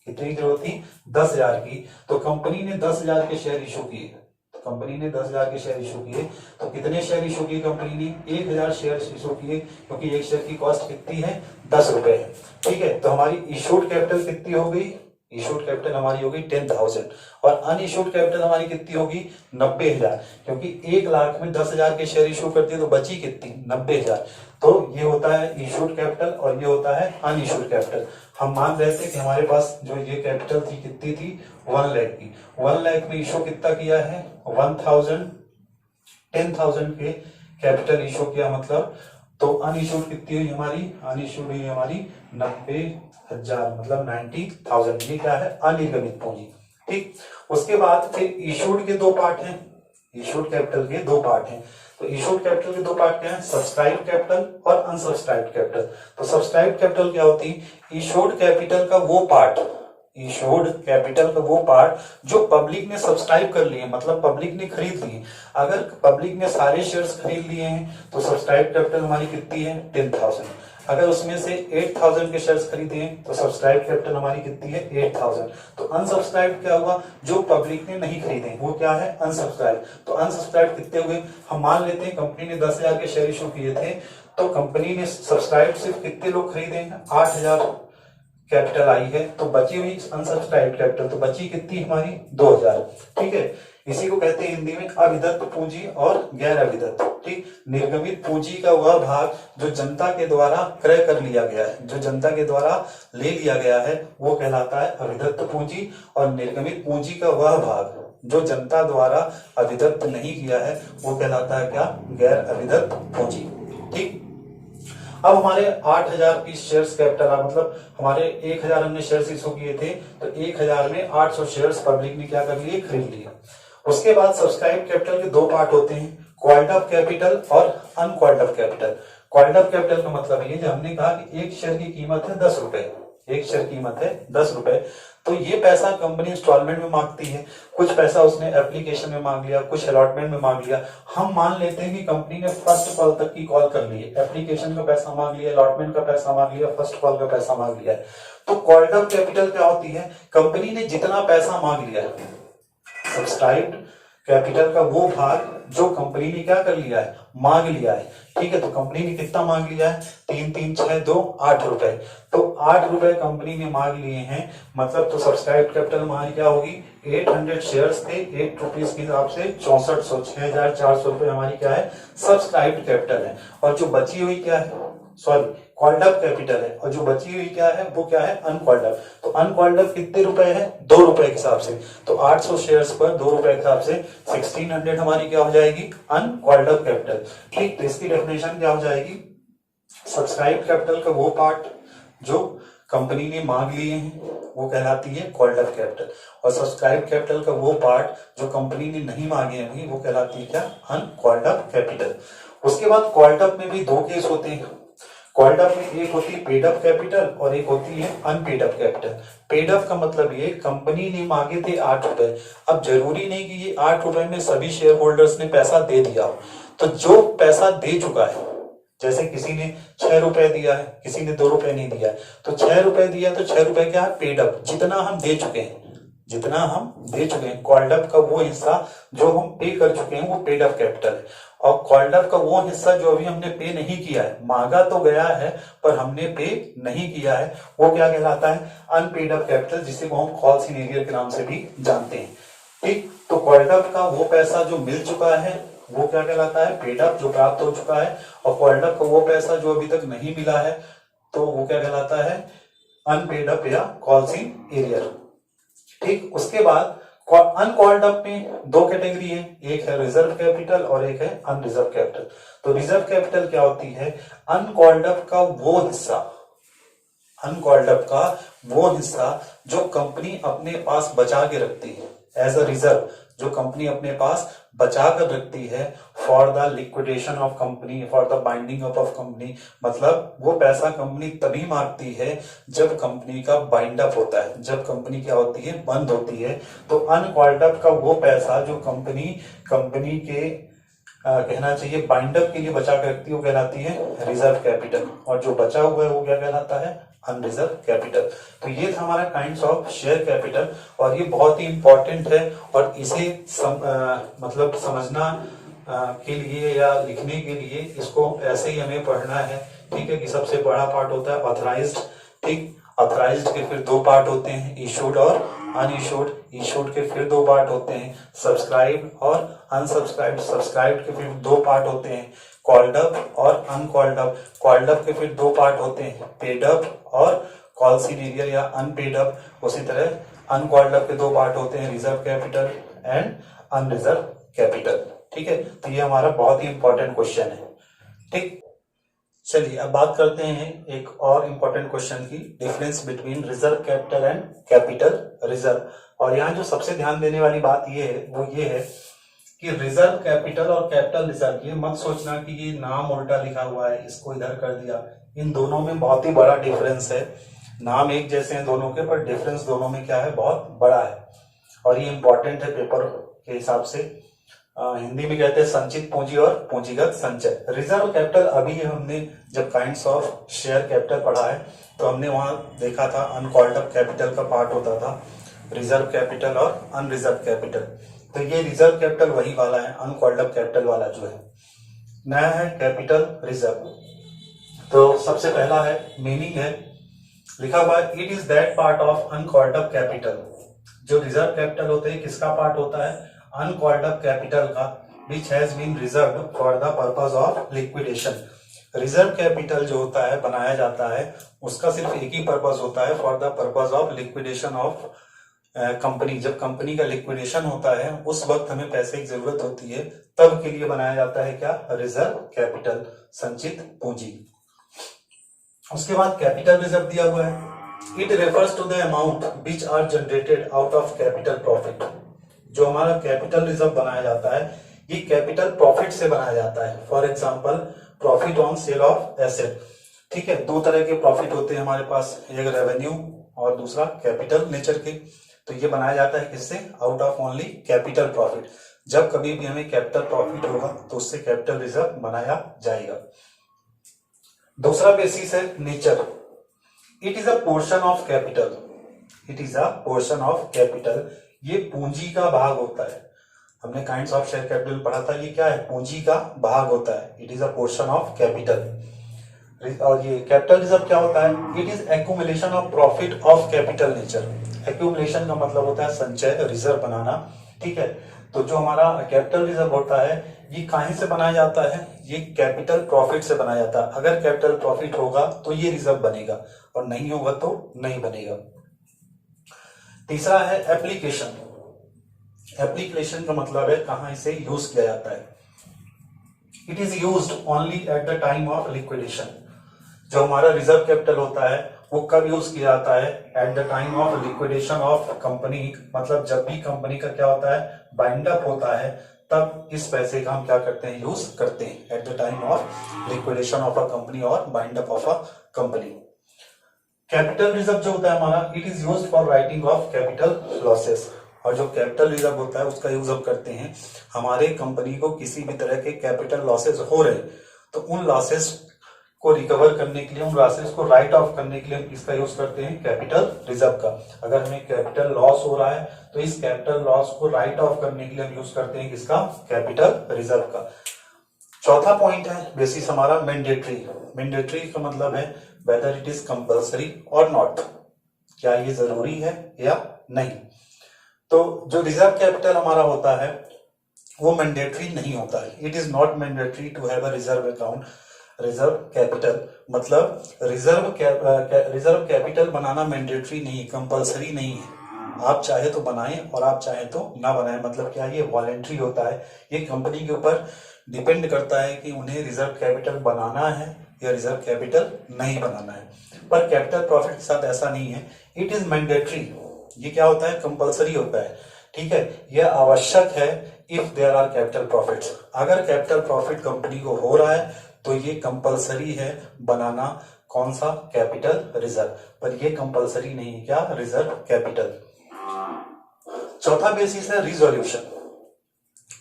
कितनी की जरूरत थी, 10,000 की। तो कंपनी ने 10,000 के शेयर इशू किए, कंपनी ने 10,000 के शेयर इशू किए। तो कितने शेयर इशू किए कंपनी ने, 1,000 शेयर इशू किए, क्योंकि एक शेयर की कॉस्ट कितनी है, 10 रुपए है। ठीक है, तो हमारी इशूड कैपिटल कितनी हो गई, इशूड कैपिटल हमारी होगी 10,000 और अनइशूड कैपिटल हमारी कितनी होगी 90,000, क्योंकि 1 लाख में 10,000 के शेयर इशू करते हैं तो बची कितनी 90,000। तो ये होता है इशूड कैपिटल और ये होता है अनइशूड कैपिटल। हम मान रहे थे कि हमारे पास जो ये कैपिटल थी कितनी थी 1 लाख की, 1 लाख में इशू कितना किया है 10,000 के कैपिटल इशू किया, मतलब तो अनइशूड कितनी हुई हमारी, अनइशूड हुई हमारी 90,000 मतलब 90,000। ये क्या है, अनिर्गमित पूंजी। ठीक, उसके बाद फिर इशूड के 2 पार्ट हैं, इशूड कैपिटल के 2 पार्ट हैं। तो इशूड कैपिटल के 2 पार्ट क्या है, सब्सक्राइब कैपिटल और अनसब्सक्राइब कैपिटल। तो सब्सक्राइब कैपिटल क्या होती है, इशूड कैपिटल का वो पार्ट, इशूड कैपिटल का वो पार्ट जो पब्लिक ने सब्सक्राइब कर लिए, मतलब पब्लिक ने खरीद लिए। अगर पब्लिक ने सारे शेयर्स खरीद लिए हैं तो सब्सक्राइब कैपिटल हमारी कितनी है 10,000। अगर उसमें से 8,000 के शेयर्स खरीदे हैं तो सब्सक्राइब कैपिटल हमारी कितनी है 8,000। तो अनसब्सक्राइब क्या हुआ, जो पब्लिक ने नहीं खरीदे वो क्या है अनसब्सक्राइब। तो अनसब्सक्राइब कितने हुए, हम मान लेते हैं कंपनी ने 10,000 के शेयर इशू किए थे, तो कंपनी ने सब्सक्राइब सिर्फ कितने लोग खरीदे हैं 8,000 कैपिटल आई है, तो बची हुई अनसब्सक्राइब कैपिटल तो बची कितनी हमारी 2,000। ठीक है, इसी को कहते हैं हिंदी में अविदत्त पूंजी और गैर अविदत्त। ठीक, निर्गमित पूंजी का वह भाग जो जनता के द्वारा क्रय कर लिया गया है, जो जनता के द्वारा ले लिया गया है वो कहलाता है अविदत्त पूंजी, और निर्गमित पूंजी का वह भाग जो जनता द्वारा अविदत्त नहीं किया है वो कहलाता है क्या, गैर अविदत्त पूंजी। ठीक, अब हमारे 8,000 की शेयर्स कैपिटल, मतलब हमारे 1,000 हमने शेयर्स इशू किए थे, तो 1,000 में 800 शेयर्स पब्लिक ने क्या कर लिए, खरीद लिए। उसके बाद सब्सक्राइब कैपिटल के 2 पार्ट होते हैं, कॉल्ड अप कैपिटल और uncalled up capital. Called up capital का मतलब ये जो हमने कहा कि एक शेयर की कीमत है 10 रुपए, एक शेयर कीमत है 10 रुपए, तो ये पैसा कंपनी इंस्टॉलमेंट में मांगती है, कुछ पैसा उसने एप्लीकेशन में मांग लिया, कुछ अलॉटमेंट में मांग लिया। हम मान लेते हैं कि कंपनी ने फर्स्ट कॉल तक की कॉल कर ली है, एप्लीकेशन का पैसा मांग लिया, अलॉटमेंट का पैसा मांग लिया, फर्स्ट कॉल का पैसा मांग लिया। तो कॉल्ड अप कैपिटल क्या होती है, कंपनी ने जितना पैसा मांग लिया, सब्सक्राइब्ड कैपिटल का वो भाग जो कंपनी ने क्या कर लिया है, मांग लिया है। ठीक है, तो कंपनी ने कितना मांग लिया है 3 3 6 2 8 रुपए, तो 8 रुपए कंपनी ने मांग लिए हैं, मतलब तो सब्सक्राइब कैपिटल हमारी क्या होगी 800 शेयर्स थे 8 रुपीज के हिसाब से 6400 6,400 रुपए हमारी क्या है सब्सक्राइब कैपिटल है। और जो बची हुई क्या है, सॉरी कॉल्ड अप कैपिटल है, और जो बची हुई क्या है वो क्या है अनकॉल्ड अप। तो अनकॉल्ड अप कितने रुपए है 2 रुपए के हिसाब से, तो 800 शेयर्स पर 2 रुपए के हिसाब से 1600 हमारी क्या हो जाएगी अनकॉल्ड अप कैपिटल। ठीक, तो इसकी डेफिनेशन क्या हो जाएगी, सब्सक्राइब कैपिटल का वो पार्ट जो कंपनी ने मांग लिए हैं वो कहलाती है कॉल्ड अप कैपिटल, और सब्सक्राइब कैपिटल का वो पार्ट जो कंपनी ने नहीं मांगे हैं वो कहलाती है क्या अनकॉल्ड अप कैपिटल। उसके बाद कॉल्ड अप में भी 2 केस होते हैं, कॉल्ड अप में एक होती है पेड अप कैपिटल और एक होती है unpaid up capital. Paid up का मतलब ये कंपनी ने मांगे थे 8 रुपए, अब जरूरी नहीं कि ये 8 रुपए में सभी शेयर होल्डर्स ने पैसा दे दिया हो, तो जो पैसा दे चुका है, जैसे किसी ने 6 रुपए दिया है, किसी ने 2 रुपए नहीं दिया है, तो 6 रुपए दिया तो 6 रुपए क्या है पेड अप, जितना हम दे चुके हैं, जितना हम दे चुके हैं। कॉल्ड अप का वो हिस्सा जो हम पे कर चुके हैं वो पेड अप कैपिटल है, और कॉल्ड अप का वो हिस्सा जो अभी हमने पे नहीं किया है, मांगा तो गया है पर हमने पे नहीं किया है, वो क्या कहलाता है अनपेड अप कैपिटल, जिसे को हम कॉल्स इन एरियर के नाम से भी जानते हैं। ठीक, तो कॉल्ड अप का वो पैसा जो मिल चुका है वो क्या कहलाता है पेड अप, जो प्राप्त हो चुका है, और कॉल्ड अप का वो पैसा जो अभी तक नहीं मिला है तो वो क्या कहलाता है अनपेड अप या कॉल्स इन एरियर। ठीक, उसके बाद अनकॉल्ड अप में 2 कैटेगरी है, एक है रिजर्व कैपिटल और एक है अनरिजर्व कैपिटल। तो रिजर्व कैपिटल क्या होती है, अनकॉल्ड अप का वो हिस्सा, अनकॉल्ड अप का वो हिस्सा जो कंपनी अपने पास बचा के रखती है, एज अ रिजर्व, जो कंपनी अपने पास बचा कर रखती है for the liquidation of company, for the binding up of company. मतलब वो पैसा कंपनी तभी मांगती है जब कंपनी का बाइंड अप होता है, जब कंपनी क्या होती है, बंद होती है। तो अनकॉल्ड अप का वो पैसा जो कंपनी के कहना चाहिए बाइंड अप के लिए बचा कर रखती है, वो कहलाती है रिजर्व कैपिटल। और जो बचा हुआ है वो क्या कहलाता है, अनरिजर्व कैपिटल। तो ये था हमारा काइंड्स ऑफ शेयर कैपिटल, और ये बहुत ही इंपॉर्टेंट है। और इसे मतलब समझना के लिए या लिखने के लिए इसको ऐसे ही हमें पढ़ना है, ठीक है। कि सबसे बड़ा पार्ट होता है ऑथराइज्ड, ठीक। ऑथराइज्ड के फिर दो पार्ट होते हैं, इशूड और अनइशूड। इशूड के फिर दो पार्ट होते हैं, सब्सक्राइब और अनसब्सक्राइब्ड। सब्सक्राइब्ड के फिर दो पार्ट होते हैं, कॉल्ड अप और अनकॉल्ड अप। कॉल्ड अप के फिर दो पार्ट होते हैं, पेड अप और कॉल सीनियर या अनपेड अप। उसी तरह अनकॉल्ड अप के दो पार्ट होते हैं, reserve capital and unreserve capital, ठीक है। तो ये हमारा बहुत ही इंपॉर्टेंट क्वेश्चन है, ठीक। चलिए अब बात करते हैं एक और इंपॉर्टेंट क्वेश्चन की, difference between reserve capital and capital reserve. और यहाँ जो सबसे ध्यान देने वाली बात ये है, वो ये है कि रिजर्व कैपिटल और कैपिटल रिजर्व, ये मत सोचना कि ये नाम उल्टा लिखा हुआ है, इसको इधर कर दिया। इन दोनों में बहुत ही बड़ा डिफरेंस है। नाम एक जैसे हैं दोनों के, पर डिफरेंस दोनों में क्या है, बहुत बड़ा है। और ये इंपॉर्टेंट है पेपर के हिसाब से। हिंदी में कहते हैं संचित पूंजी और पूंजीगत संचय। रिजर्व कैपिटल अभी हमने जब काइंड्स ऑफ शेयर कैपिटल पढ़ा है तो हमने वहां देखा था अनकॉल्ड अप कैपिटल का पार्ट होता था, रिजर्व कैपिटल और अनरिजर्व कैपिटल। तो ये रिजर्व कैपिटल वही वाला है, अनकॉल्ड अप कैपिटल वाला जो है। नया है कैपिटल रिजर्व। तो सबसे पहला है मीनिंग है, लिखा हुआ है it is that part of uncalled up capital. जो रिजर्व कैपिटल होते हैं किसका पार्ट होता है, अनकॉल्ड अप कैपिटल का, which has been reserve for the purpose of liquidation. Reserve capital जो होता है, बनाया जाता है, उसका सिर्फ एक ही पर्पज होता है, for the purpose of liquidation of company. जब कंपनी का लिक्विडेशन होता है उस वक्त हमें पैसे की जरूरत होती है, तब के लिए बनाया जाता है क्या, रिजर्व कैपिटल, संचित पूंजी। उसके बाद कैपिटल रिजर्व दिया हुआ है, it refers to the amount which are generated out of capital profit. जो हमारा कैपिटल रिजर्व बनाया जाता है ये कैपिटल प्रॉफिट से बनाया जाता है। For example profit on sale of asset, ठीक है। दो तरह के प्रॉफिट होते हैं हमारे पास, एक रेवेन्यू और दूसरा कैपिटल नेचर के। तो ये बनाया जाता है किससे, out of only capital profit. जब कभी भी हमें कैपिटल प्रॉफिट होगा तो उससे कैपिटल रिजर्व बनाया जाएगा। दूसरा बेसिस है nature, it is a portion of capital. It is a portion of capital, ये पूंजी का भाग होता है। हमने काइंड्स ऑफ शेयर कैपिटल पढ़ा था, ये क्या है, पूंजी का भाग होता है। It is a portion of capital. और ये कैपिटल रिजर्व क्या होता है, it is accumulation of profit of capital nature. Accumulation का मतलब होता है संचय, रिजर्व बनाना, ठीक है। तो जो हमारा कैपिटल रिजर्व होता है ये कहीं से बनाया जाता है, ये कैपिटल प्रॉफिट से बनाया जाता है। अगर कैपिटल प्रॉफिट होगा तो ये रिजर्व बनेगा और नहीं होगा तो नहीं बनेगा। तीसरा है एप्लीकेशन। एप्लीकेशन का मतलब है कहां इसे यूज किया जाता है। It is used only eight the time of liquidation. जो हमारा रिजर्व कैपिटल होता है वो कब यूज किया जाता है, eight the time of liquidation of company. मतलब जब भी कंपनी का क्या होता है, बाइंड अप होता है, तब इस पैसे का हम क्या करते हैं, यूज करते हैं, at the time of liquidation of a company और wind up of a company. Capital reserve जो होता है हमारा, it is used for writing off capital losses. और जो कैपिटल रिजर्व होता है उसका यूज अब करते हैं हमारे कंपनी को किसी भी तरह के कैपिटल लॉसेस हो रहे तो उन लॉसेस को रिकवर करने के लिए, उन लॉसेस को राइट ऑफ करने के लिए हम किसका यूज करते हैं, कैपिटल रिजर्व का। अगर हमें कैपिटल लॉस हो रहा है तो इस कैपिटल लॉस को राइट ऑफ करने के लिए हम यूज करते हैं किसका, कैपिटल रिजर्व का। चौथा पॉइंट है बेसिस हमारा मैंडेटरी। मैंडेटरी का मतलब है वेदर इट इज कंपल्सरी और नॉट, क्या ये जरूरी है या नहीं। तो जो रिजर्व कैपिटल हमारा होता है वो मैंडेटरी नहीं होता है। It is not mandatory to have a reserve account, reserve capital. मतलब रिजर्व कैपिटल बनाना मैंडेटरी नहीं, कंपल्सरी नहीं है। आप चाहे तो बनाएं और आप चाहे तो ना बनाएं। मतलब क्या, ये वॉलेंट्री होता है। ये कंपनी के ऊपर डिपेंड करता है कि उन्हें रिजर्व कैपिटल बनाना है या रिजर्व कैपिटल नहीं बनाना है। पर कैपिटल प्रॉफिट के साथ ऐसा नहीं है, इट इज मैंडेटरी। ये क्या होता है, कंपल्सरी होता है, ठीक है, यह आवश्यक है if there are capital profits. अगर कैपिटल प्रॉफिट कंपनी को हो रहा है तो ये कंपलसरी है बनाना कौन सा, कैपिटल रिजर्व, पर ये कंपलसरी नहीं है क्या, रिजर्व कैपिटल। चौथा बेसिस है रिजोल्यूशन,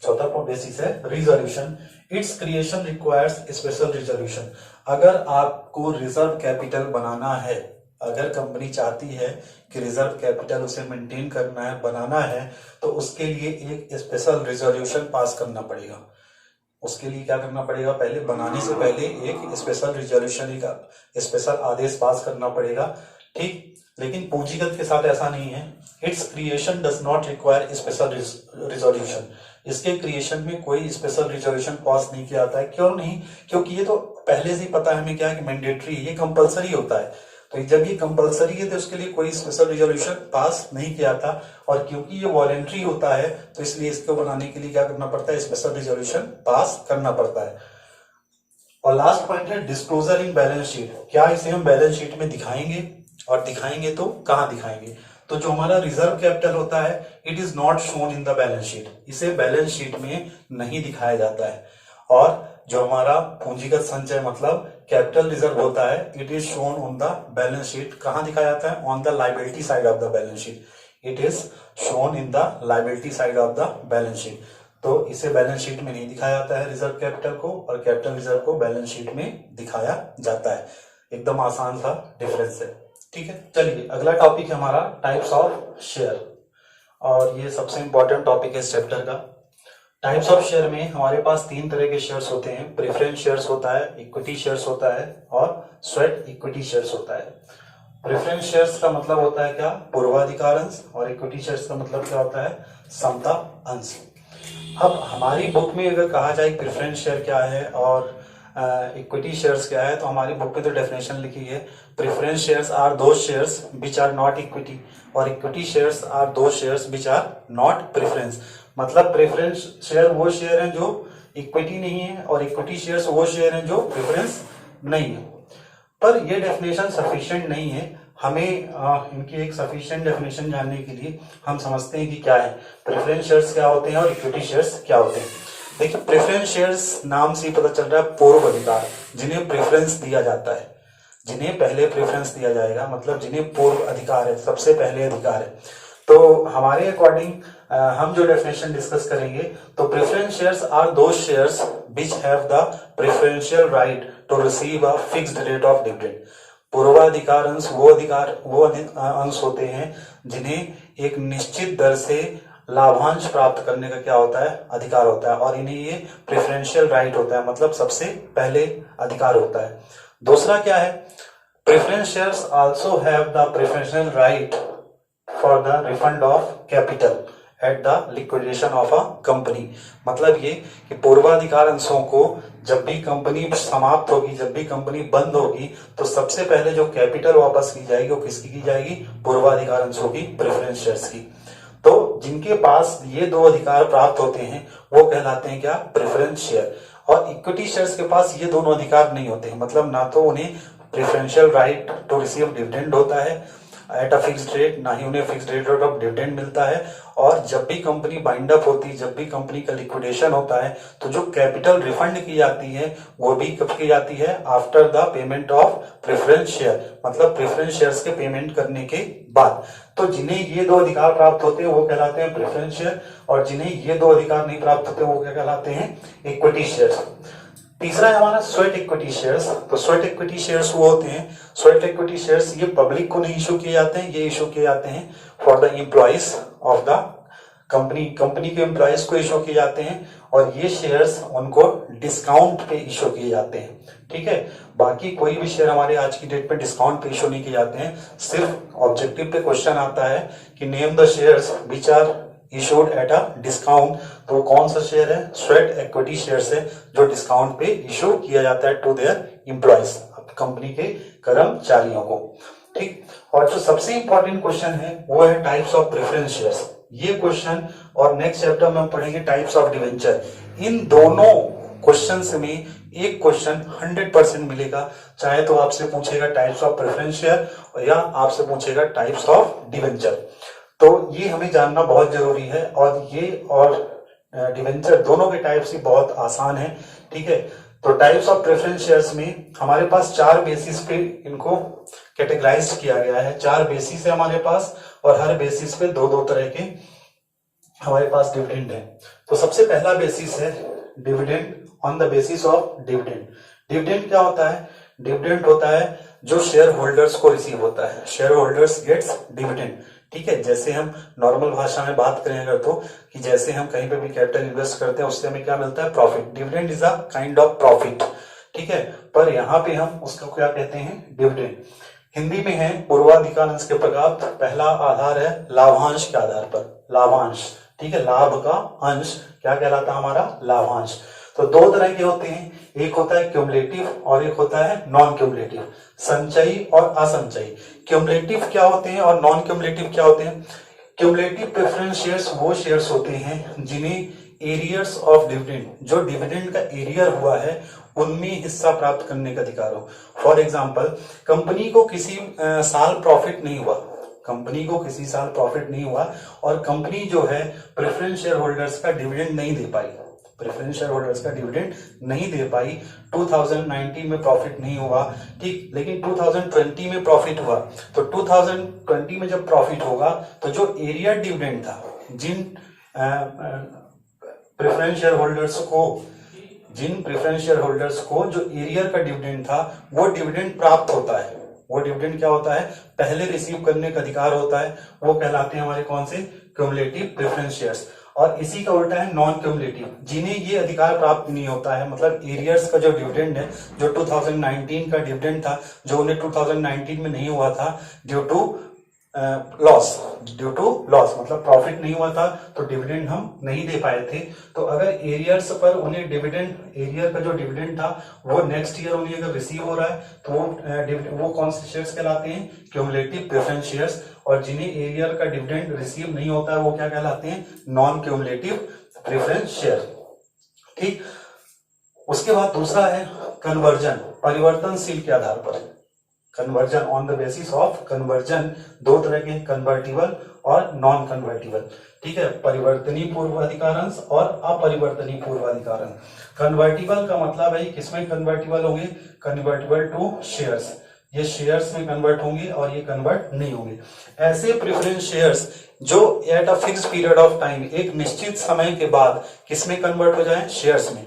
चौथा बेसिस है resolution. It's creation requires special resolution. अगर आपको रिजर्व कैपिटल बनाना है, अगर कंपनी चाहती है कि रिजर्व कैपिटल उसे मेंटेन करना है, बनाना है, तो उसके लिए एक स्पेशल रिजोल्यूशन पास करना पड़ेगा। उसके लिए क्या करना पड़ेगा, पहले बनाने से पहले एक स्पेशल रिजोल्यूशन, एक स्पेशल आदेश पास करना पड़ेगा। ठीक, लेकिन पूंजीगत के साथ ऐसा नहीं है। It's creation does not require special resolution. इसके क्रिएशन में कोई स्पेशल रिजोल्यूशन पास नहीं किया जाता है। क्यों नहीं, क्योंकि ये तो पहले से ही पता है हमें क्या है कि मैंडेटरी, ये कंपलसरी होता है। तो जब ये कंपलसरी है तो उसके लिए कोई स्पेशल रिजोल्यूशन पास नहीं किया था, और क्योंकि ये वॉलेंट्री होता है तो इसलिए इसको बनाने के लिए क्या करना पड़ता है, स्पेशल रिजोल्यूशन पास करना पड़ता है। और लास्ट पॉइंट है डिस्क्लोजर इन बैलेंस शीट। क्या इसे हम बैलेंस शीट में दिखाएंगे, और दिखाएंगे तो कहां दिखाएंगे, तो जो हमारा रिजर्व कैपिटल होता है it is not shown in the balance sheet, इसे बैलेंस शीट में नहीं दिखाया जाता है। और जो हमारा पूंजीगत संचय मतलब कैपिटल रिजर्व होता है it is shown on the balance sheet. कहां दिखाया जाता है, on the liability side of the balance sheet, it is shown in the liability side of the balance sheet. तो इसे बैलेंस शीट में नहीं दिखाया जाता है रिजर्व कैपिटल को, और कैपिटल रिजर्व को बैलेंस शीट में दिखाया जाता है। एकदम आसान सा डिफरेंस है। ठीक है, चलिए अगला टॉपिक है हमारा टाइप्स ऑफ शेयर, और ये सबसे इंपॉर्टेंट टॉपिक है इस चैप्टर का। टाइप्स ऑफ शेयर में हमारे पास तीन तरह के शेयर्स होते हैं, प्रेफरेंस शेयर्स होता है, इक्विटी शेयर्स होता है, और स्वेट इक्विटी शेयर्स होता है। प्रेफरेंस शेयर्स का मतलब होता है क्या, पूर्वाधिकार अंश, और इक्विटी शेयर्स का मतलब क्या होता है, समता अंश। अब हमारी बुक में अगर कहा जाए प्रेफरेंस शेयर क्या है और इक्विटी शेयर्स क्या है, तो हमारी बुक में तो डेफिनेशन लिखी है, preference shares are those shares which are not equity, और equity shares are those shares which are not preference. मतलब प्रेफरेंस शेयर वो शेयर हैं जो इक्विटी नहीं है, और इक्विटी शेयर्स वो शेयर हैं जो प्रेफरेंस नहीं है। पर ये डेफिनेशन सफिशिएंट नहीं है, हमें इनकी एक सफिशिएंट डेफिनेशन जानने के लिए हम समझते हैं कि क्या है प्रेफरेंस शेयर्स क्या होते हैं और इक्विटी शेयर्स क्या होते हैं। देखिए, प्रेफरेंस शेयर्स नाम से पता चल रहा है पूर्व अधिकार, जिन्हें प्रेफरेंस दिया जाता है, जिन्हें पहले प्रेफरेंस दिया जाएगा, मतलब जिन्हें पूर्व अधिकार है, सबसे पहले अधिकार है। तो हमारे अकॉर्डिंग हम जो डेफिनेशन डिस्कस करेंगे, तो preference shares are those shares which have the preferential right to receive a fixed rate of dividend. पूर्वाधिकार अंश वो अंश होते हैं जिन्हें एक निश्चित दर से लाभांश प्राप्त करने का क्या होता है, अधिकार होता है, और इन्हें ये प्रेफरेंशियल राइट होता है, मतलब सबसे पहले अधिकार होता है। दूसरा क्या है, preference shares also have the preferential right for the refund of capital at the liquidation of a company. मतलब ये कि पूर्वाधिकार अंशों को जब भी कंपनी समाप्त होगी, जब भी कंपनी बंद होगी, तो सबसे पहले जो कैपिटल वापस की जाएगी वो किसकी की जाएगी, पूर्वाधिकार अंशों की, प्रेफरेंस शेयर्स की। तो जिनके पास ये दो अधिकार प्राप्त होते हैं वो कहलाते हैं क्या, प्रेफरेंस शेयर। और इक्विटी शेयर्स के पास ये दोनों अधिकार नहीं होते हैं, मतलब ना तो उन्हें preferential right to receive dividend होता है एट अ फिक्स्ड रेट, ना ही उन्हें फिक्स्ड रेट ऑफ डिविडेंड मिलता है। और जब भी कंपनी बाइंड अप होती है, जब भी कंपनी का लिक्विडेशन होता है, तो जो कैपिटल रिफंड की जाती है वो भी कब की जाती है, after the payment of preference share, मतलब प्रेफरेंस शेयर्स के पेमेंट करने के बाद। तो जिन्हें ये दो अधिकार प्राप्त होते हैं वो कहलाते हैं प्रेफरेंस शेयर, और जिन्हें ये दो अधिकार नहीं प्राप्त होते वो क्या कहलाते हैं, इक्विटी शेयर्स। तीसरा है हमारा स्वेट इक्विटी शेयर्स। तो स्वेट इक्विटी शेयर्स वो होते हैं, स्वेट इक्विटी शेयर्स ये पब्लिक को नहीं इशू किए जाते हैं, ये इशू किए जाते हैं for the employees of the company, company के एम्प्लॉइज को इशू किए जाते हैं, और ये शेयर्स उनको डिस्काउंट पे इशू किए जाते हैं। ठीक है, बाकी कोई भी शेयर हमारे आज की डेट पे डिस्काउंट पे इशू नहीं किए जाते हैं। सिर्फ ऑब्जेक्टिव पे क्वेश्चन आता है कि name the shares which are issued at a discount, तो कौन सा शेयर है, स्वेट इक्विटी शेयर्स है जो डिस्काउंट पे इशू किया जाता है टू देयर एम्प्लॉइज, कंपनी के कर्मचारियों को। ठीक, और जो सबसे इंपॉर्टेंट क्वेश्चन है वो है टाइप्स ऑफ प्रेफरेंस शेयर्स। ये क्वेश्चन और नेक्स्ट चैप्टर में हम पढ़ेंगे टाइप्स ऑफ डिवेंचर। इन दोनों क्वेश्चंस में एक क्वेश्चन 100% मिलेगा, चाहे तो आपसे पूछेगा टाइप्स ऑफ प्रेफरेंस शेयर या आपसे पूछेगा टाइप्स ऑफ डिवेंचर। तो ये हमें जानना बहुत जरूरी है, और ये और डिवेंचर दोनों के टाइप्स ही बहुत आसान है। ठीक है, तो टाइप्स ऑफ प्रेफरेंस शेयर्स में हमारे पास 4 बेसिस पे इनको कैटेगराइज किया गया है। 4 बेसिस है हमारे पास, और हर बेसिस पे दो दो तरह के हमारे पास डिविडेंड है। तो सबसे पहला बेसिस है dividend on the basis of dividend. Dividend क्या होता है? डिविडेंड होता है जो शेयर होल्डर्स को रिसीव होता है। Share holders gets dividend. ठीक है, जैसे हम नॉर्मल भाषा में बात करें अगर, तो कि जैसे हम कहीं पे भी कैपिटल इन्वेस्ट करते हैं उससे हमें क्या मिलता है? Profit. Dividend is a kind of profit. ठीक है, पर यहाँ पे हम उसको क्या कहते हैं? डिविडेंड। हिंदी में है पूर्वाधिकार अंश के प्रकार। पहला आधार है लाभांश के आधार पर, लाभांश। ठीक है, लाभ का अंश क्या कहलाता है? हमारा लाभांश। तो दो तरह के होते हैं, एक होता है क्यूमुलेटिव और एक होता है नॉन क्यूमुलेटिव, संचयी और असंचयी। क्यूमुलेटिव क्या होते हैं और नॉन क्यूमुलेटिव क्या होते हैं? क्यूमुलेटिव प्रेफरेंस शेयर्स वो शेयर्स होते हैं जिन्हें एरियर्स ऑफ डिविडेंड, जो डिविडेंड का एरियर हुआ है उनमें हिस्सा प्राप्त करने का अधिकार हो। फॉर एग्जाम्पल, कंपनी को किसी साल प्रॉफिट नहीं हुआ, कंपनी को किसी साल प्रॉफिट नहीं हुआ और कंपनी जो है प्रेफरेंस शेयर होल्डर्स का डिविडेंड नहीं दे पाई, प्रेफरेंस शेयर होल्डर्स का डिविडेंड नहीं दे पाई। 2019 में प्रॉफिट नहीं हुआ, ठीक, लेकिन 2020 में प्रॉफिट हुआ। तो 2020 में जब प्रॉफिट होगा तो जो एरिया डिविडेंड था, जिन प्रेफरेंस शेयर होल्डर्स को जो एरियर का डिविडेंड था वो डिविडेंड प्राप्त होता है। वो डिविडेंड क्या होता है? पहले रिसीव करने का अधिकार होता है। वो कहलाते हैं हमारे कौन से? Cumulative preference shares. और इसी का उल्टा है नॉन क्यूमुलेटिव, जिन्हें ये अधिकार प्राप्त नहीं होता है। मतलब एरियर्स का जो डिविडेंड है, जो 2019 का डिविडेंड था, जो उन्हें 2019 में नहीं हुआ था ड्यू टू लॉस, मतलब प्रॉफिट नहीं हुआ था तो डिविडेंड हम नहीं दे पाए थे। तो अगर एरियर्स पर उन्हें डिविडेंड, एरियर का जो डिविडेंड था वो नेक्स्ट ईयर उन्हें अगर रिसीव हो रहा है तो वो कौन से शेयर्स कहलाते हैं? Cumulative preference shares. और जिन्हें एरियर का डिविडेंड रिसीव नहीं होता है वो क्या कहलाते हैं? Non cumulative preference share. ठीक, उसके बाद दूसरा है कन्वर्जन, परिवर्तनशील के आधार पर। Conversion on the basis of conversion, दो तरह के, कन्वर्टिबल और नॉन कन्वर्टिबल। ठीक है, परिवर्तनीय पूर्वाधिकार अंश और अपरिवर्तनीय पूर्वाधिकार अंश। कन्वर्टिबल का मतलब है किसमें कन्वर्टिबल होंगे? कन्वर्टिबल टू शेयर्स, ये शेयर्स में कन्वर्ट होंगे और ये कन्वर्ट नहीं होंगे। ऐसे प्रेफरेंस शेयर्स जो eight a fixed period of time, एक निश्चित समय के बाद किसमें कन्वर्ट हो जाए? शेयर्स में।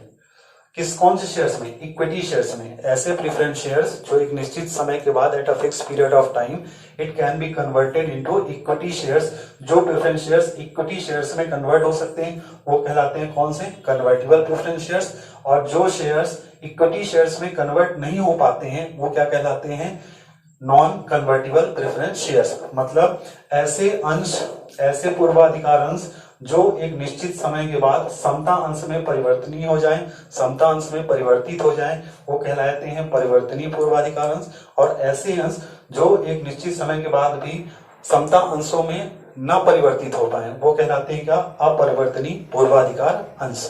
कौन से शेयर्स में? इक्विटी शेयर्स में। ऐसे प्रेफरेंस शेयर्स जो एक निश्चित समय के बाद at a fixed period of time it can be converted into equity shares, जो प्रेफरेंस शेयर्स इक्विटी शेयर्स में कन्वर्ट हो सकते हैं वो कहलाते हैं कौन से? Convertible preference shares. और जो शेयर्स इक्विटी शेयर्स में कन्वर्ट नहीं हो पाते हैं वो क्या कहलाते हैं? Non convertible preference shares. मतलब ऐसे अंश, ऐसे पूर्वाधिकार अंश जो एक निश्चित समय के बाद समता अंश में परिवर्तनीय हो जाएं, समता अंश में परिवर्तित हो जाएं, वो कहलाते हैं परिवर्तनीय पूर्वाधिकार अंश। और ऐसे अंश जो एक निश्चित समय के बाद भी समता अंशों में न परिवर्तित हो पाए वो कहलाते हैं क्या? अपरिवर्तनीय पूर्वाधिकार अंश।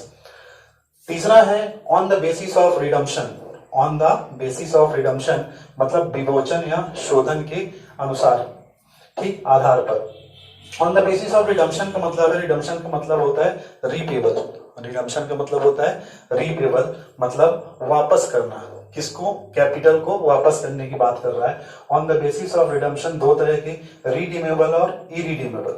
तीसरा है on the basis of redemption. On the basis of redemption मतलब विमोचन या शोधन के अनुसार, ठीक, आधार पर। On the basis of redemption का मतलब है, रिडम्पशन का मतलब होता है रीपेबल। रिडम्पशन का मतलब होता है रीपेबल, मतलब वापस करना। किसको? कैपिटल को वापस करने की बात कर रहा है। On the basis of redemption दो तरह के, रिडीमेबल और irredeemable.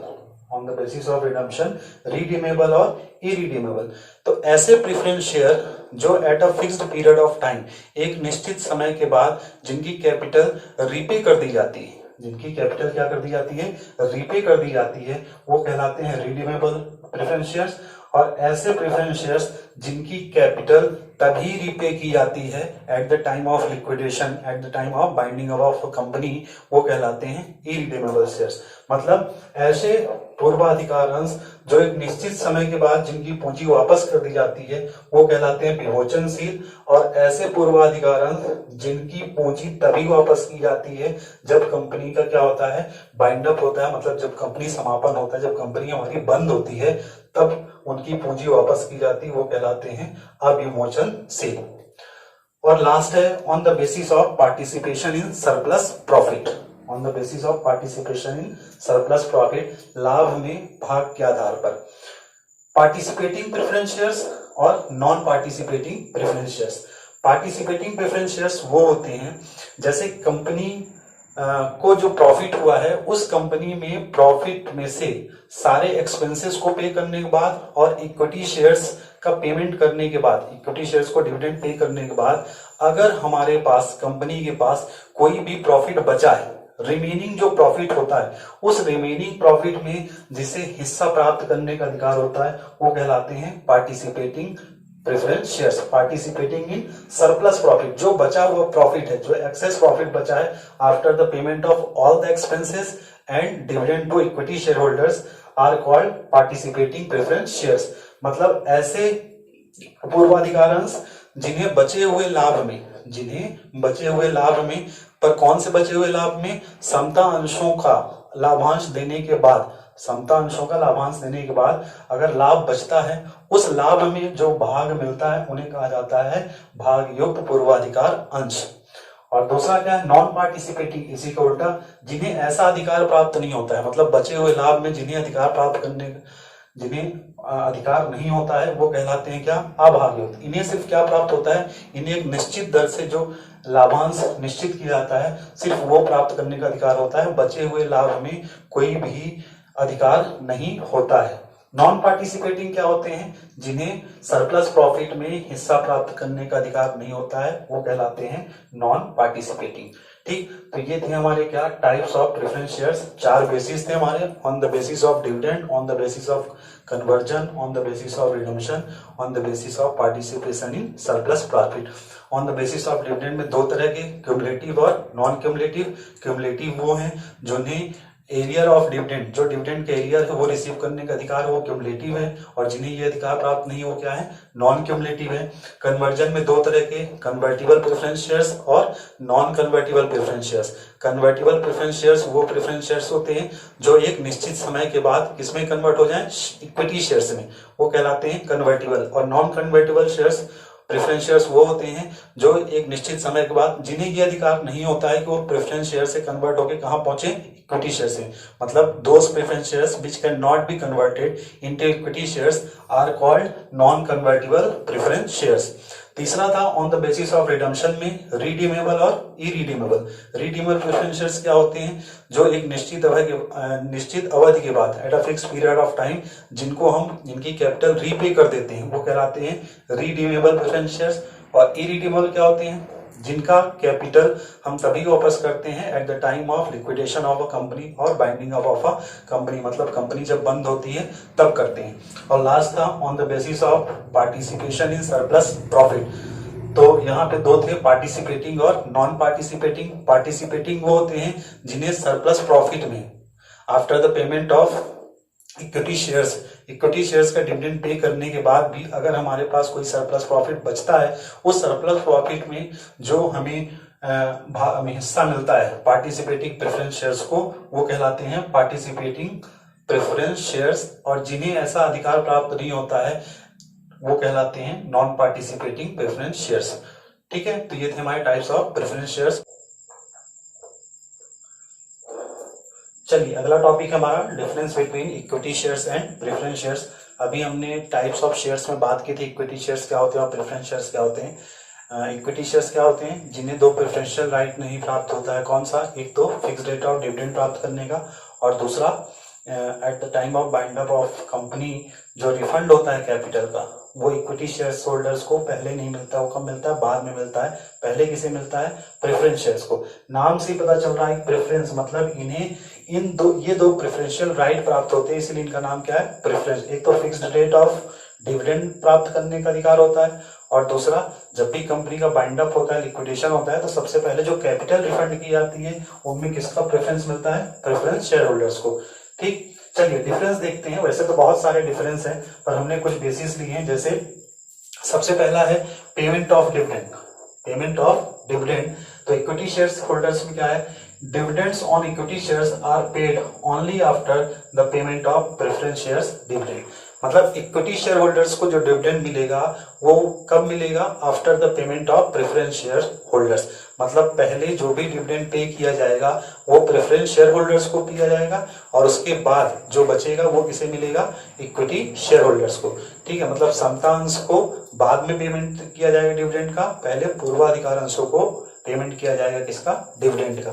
On the basis of redemption redeemable और इरिडीमेबल। तो ऐसे प्रेफरेंस शेयर जो at a fixed period of time, एक निश्चित समय के बाद जिनकी कैपिटल रीपे कर दी जाती है, जिनकी कैपिटल क्या कर दी जाती है? रीपे कर दी जाती है, वो कहलाते हैं रिडीमेबल प्रेफरेंस शेयर्स। और ऐसे प्रेफरेंस शेयर्स जिनकी कैपिटल तभी रीपे की जाती है eight the time of liquidation, eight the time of binding of company, वो कहलाते हैं इरिडीमेबल शेयर्स। मतलब ऐसे पूर्वाधिकार अंश जो एक निश्चित समय के बाद जिनकी पूंजी वापस कर दी जाती है वो कहलाते हैं विमोचनशील। और ऐसे पूर्वाधिकार अंश जिनकी पूंजी तभी वापस की जाती है जब कंपनी का क्या होता है? बाइंड अप होता है, मतलब जब कंपनी समापन होता है, जब कंपनी हमारी बंद होती है तब उनकी पूंजी वापस की जाती है, वो कहलाते हैं अविमोचनशील। और लास्ट है on the basis of participation in surplus profit. On the basis of participation in surplus profit, लाभ में भाग के आधार पर। पार्टिसिपेटिंग प्रेफरेंस शेयर्स और non participating preference shares. Participating preference shares वो होते हैं जैसे कंपनी को जो प्रॉफिट हुआ है उस कंपनी में प्रॉफिट में से सारे एक्सपेंसेस को पे करने के बाद और इक्विटी शेयर्स का पेमेंट करने के बाद, इक्विटी शेयर्स को डिविडेंड पे करने के बाद अगर हमारे पास कंपनी के पास कोई भी प्रॉफिट बचा है, रिमेनिंग जो प्रॉफिट होता है उस रिमेनिंग प्रॉफिट में जिसे हिस्सा प्राप्त करने का अधिकार होता है वो कहलाते हैं participating preference shares. Participating in surplus profit, जो बचा हुआ प्रॉफिट है, जो एक्सेस प्रॉफिट बचा है after the payment of all the expenses and dividend to equity share holders are called participating preference shares. मतलब ऐसे पूर्वाधिकार अंश जिन्हें बचे हुए लाभ में, पर कौन से बचे हुए लाभ में, समता अंशों का लाभांश देने के बाद अगर लाभ बचता है उस लाभ में जो भाग मिलता है उन्हें कहा जाता है भागयुक्त पूर्वाधिकार अंश। और दूसरा क्या है, नॉन पार्टिसिपेटिंग, इसी का उल्टा, जिन्हें ऐसा अधिकार प्राप्त नहीं होता है, मतलब बचे हुए लाभ में जिन्हें अधिकार नहीं होता है वो कहलाते हैं क्या, अभागयुक्त। इन्हें सिर्फ क्या प्राप्त होता है, इन्हें एक निश्चित दर से जो लाभांश निश्चित किया जाता है सिर्फ वो प्राप्त करने का अधिकार होता है, बचे हुए लाभ में कोई भी अधिकार नहीं होता है। नॉन पार्टिसिपेटिंग क्या होते हैं, जिन्हें सरप्लस प्रॉफिट में हिस्सा प्राप्त करने का अधिकार नहीं होता है वो कहलाते हैं नॉन पार्टिसिपेटिंग। ठीक, तो ये थे हमारे क्या types of preference shares. 4 basis थे हमारे, on the basis of dividend, on the basis of conversion, on the basis of redemption, on the basis of participation in surplus profit. On the basis of dividend में 2 तरह के, cumulative और non cumulative. Cumulative वो हैं जिन्हें arrear of dividend, जो dividend के arrear है वो रिसीव करने का अधिकार है वो क्यूमुलेटिव है, और जिन्हें ये अधिकार प्राप्त नहीं हो क्या है, नॉन क्यूमुलेटिव है। कन्वर्जन में 2 तरह के, कन्वर्टिबल प्रेफरेंस शेयर्स और non convertible preference shares. Convertible preference shares वो प्रेफरेंस शेयर्स होते हैं जो एक निश्चित समय के बाद किसमें कन्वर्ट हो जाए, इक्विटी शेयर्स में, वो कहलाते हैं कन्वर्टिबल। और non convertible shares preference shares वो होते हैं जो एक निश्चित समय के बाद, जिन्हें ये अधिकार नहीं होता है कि वो प्रेफरेंस शेयर से कन्वर्ट होकर कहां पहुंचे, इक्विटी शेयर से। मतलब those preference shares which can not be converted into equity shares are called non convertible preference shares. तीसरा था on the basis of redemption में रिडीमेबल और इरिडीमेबल। रिडीमेबल प्रेफरेंस शेयर्स क्या होते हैं, जो एक निश्चित अवधि के बाद, at a fixed period of time, जिनकी कैपिटल रीपे कर देते हैं वो कहलाते हैं रिडीमेबल प्रेफरेंस शेयर्स। और इरिडीमेबल क्या होते हैं, जिनका कैपिटल हम तभी वापस करते हैं at the time of liquidation of a company और बाइंडिंग ऑफ अ कंपनी, मतलब कंपनी जब बंद होती है तब करते हैं। और लास्ट था on the basis of participation in surplus profit. तो यहाँ पे 2 थे, पार्टिसिपेटिंग और नॉन पार्टिसिपेटिंग। पार्टिसिपेटिंग वो होते हैं जिन्हें सरप्लस प्रॉफिट में after the payment of equity shares का डिविडेंड पे करने के बाद भी अगर हमारे पास कोई सरप्लस प्रॉफिट बचता है, उस सरप्लस प्रॉफिट में जो हमें हिस्सा मिलता है पार्टिसिपेटिंग प्रेफरेंस शेयर्स को, वो कहलाते हैं पार्टिसिपेटिंग प्रेफरेंस शेयर्स। और जिन्हें ऐसा अधिकार प्राप्त नहीं होता है वो कहलाते हैं नॉन पार्टिसिपेटिंग प्रेफरेंस शेयर्स। ठीक है, तो ये थे हमारे टाइप्स ऑफ प्रेफरेंस शेयर्स। चलिए अगला टॉपिक हमारा difference between equity shares and preference shares. अभी हमने टाइप्स ऑफ शेयर्स में बात की थी, इक्विटी शेयर्स क्या होते हैं और प्रेफरेंस शेयर्स क्या होते हैं। इक्विटी शेयर्स क्या होते हैं, जिन्हें 2 प्रेफरेंशियल राइट नहीं प्राप्त होता है। कौन सा, एक तो फिक्स रेट ऑफ डिविडेंड प्राप्त करने का, और दूसरा eight the time of bind up of company जो रिफंड होता है कैपिटल का, वो इक्विटी शेयर्स होल्डर्स को पहले नहीं मिलता, वो कब मिलता है, बाद में मिलता है। पहले किसे मिलता है, प्रेफरेंस शेयर्स को। नाम से पता चल रहा है प्रेफरेंस, मतलब इन्हें ये दो प्रेफरेंशियल राइट प्राप्त होते हैं, इसलिए इनका नाम क्या है, प्रेफरेंस। एक तो फिक्स्ड रेट ऑफ डिविडेंड प्राप्त करने का अधिकार होता है, और दूसरा जब भी कंपनी का बाइंड अप होता है, लिक्विडेशन होता है, तो सबसे पहले जो कैपिटल रिफंड की जाती है उनमें किसका प्रेफरेंस मिलता है, प्रेफरेंस शेयर होल्डर्स को। ठीक, चलिए डिफरेंस देखते हैं। वैसे तो बहुत सारे डिफरेंस हैं, पर हमने कुछ बेसिस लिए हैं। जैसे सबसे पहला है पेमेंट ऑफ डिविडेंड। तो इक्विटी शेयर्स होल्डर्स में क्या है, dividends on equity shares are paid only after the payment of preference shares dividend. मतलब इक्विटी शेयर होल्डर्स को जो डिविडेंड मिलेगा वो कब मिलेगा, after the payment of preference share holders. मतलब पहले जो भी डिविडेंड पे किया जाएगा वो प्रेफरेंस शेयर होल्डर्स को किया जाएगा और उसके बाद जो बचेगा वो किसे मिलेगा, इक्विटी शेयर होल्डर्स को। ठीक है, मतलब समता अंश को बाद में पेमेंट किया जाएगा डिविडेंड का, पहले पूर्वाधिकार अंशों को पेमेंट किया जाएगा किसका, डिविडेंड का।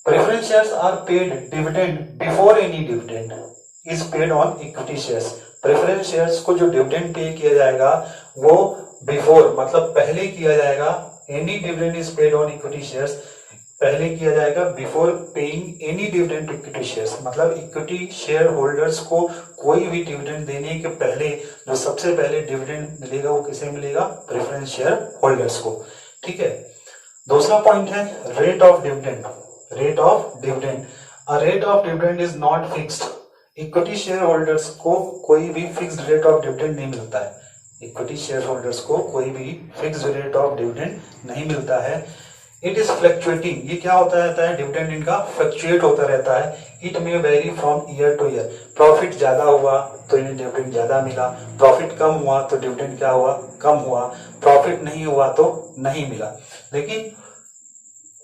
Preference shares are paid dividend before any dividend is paid on equity shares. Preference shares को जो डिविडेंड पे किया जाएगा वो बिफोर मतलब पहले किया जाएगा, any dividend is paid on equity shares, पहले किया जाएगा before paying any dividend to equity shares. मतलब इक्विटी शेयर होल्डर्स को कोई भी डिविडेंड देने के पहले जो सबसे पहले डिविडेंड मिलेगा वो किसे मिलेगा, प्रेफरेंस शेयर होल्डर्स को। ठीक है, दूसरा पॉइंट है rate of dividend. Rate of dividend, a rate of dividend is not fixed. Equity share holders को कोई भी फिक्स्ड रेट ऑफ डिविडेंड नहीं मिलता है। इक्विटी शेयर होल्डर्स को कोई भी फिक्स्ड रेट ऑफ डिविडेंड नहीं मिलता है। इट इज फ्लक्चुएटिंग, ये क्या होता रहता है, डिविडेंड इनका फ्लक्चुएट होता रहता है। It may very from year two year. Profit ज्यादा हुआ तो इन्हें डिविडेंड ज्यादा मिला, प्रॉफिट कम हुआ तो डिविडेंड क्या हुआ, कम हुआ, प्रॉफिट नहीं हुआ तो नहीं मिला। लेकिन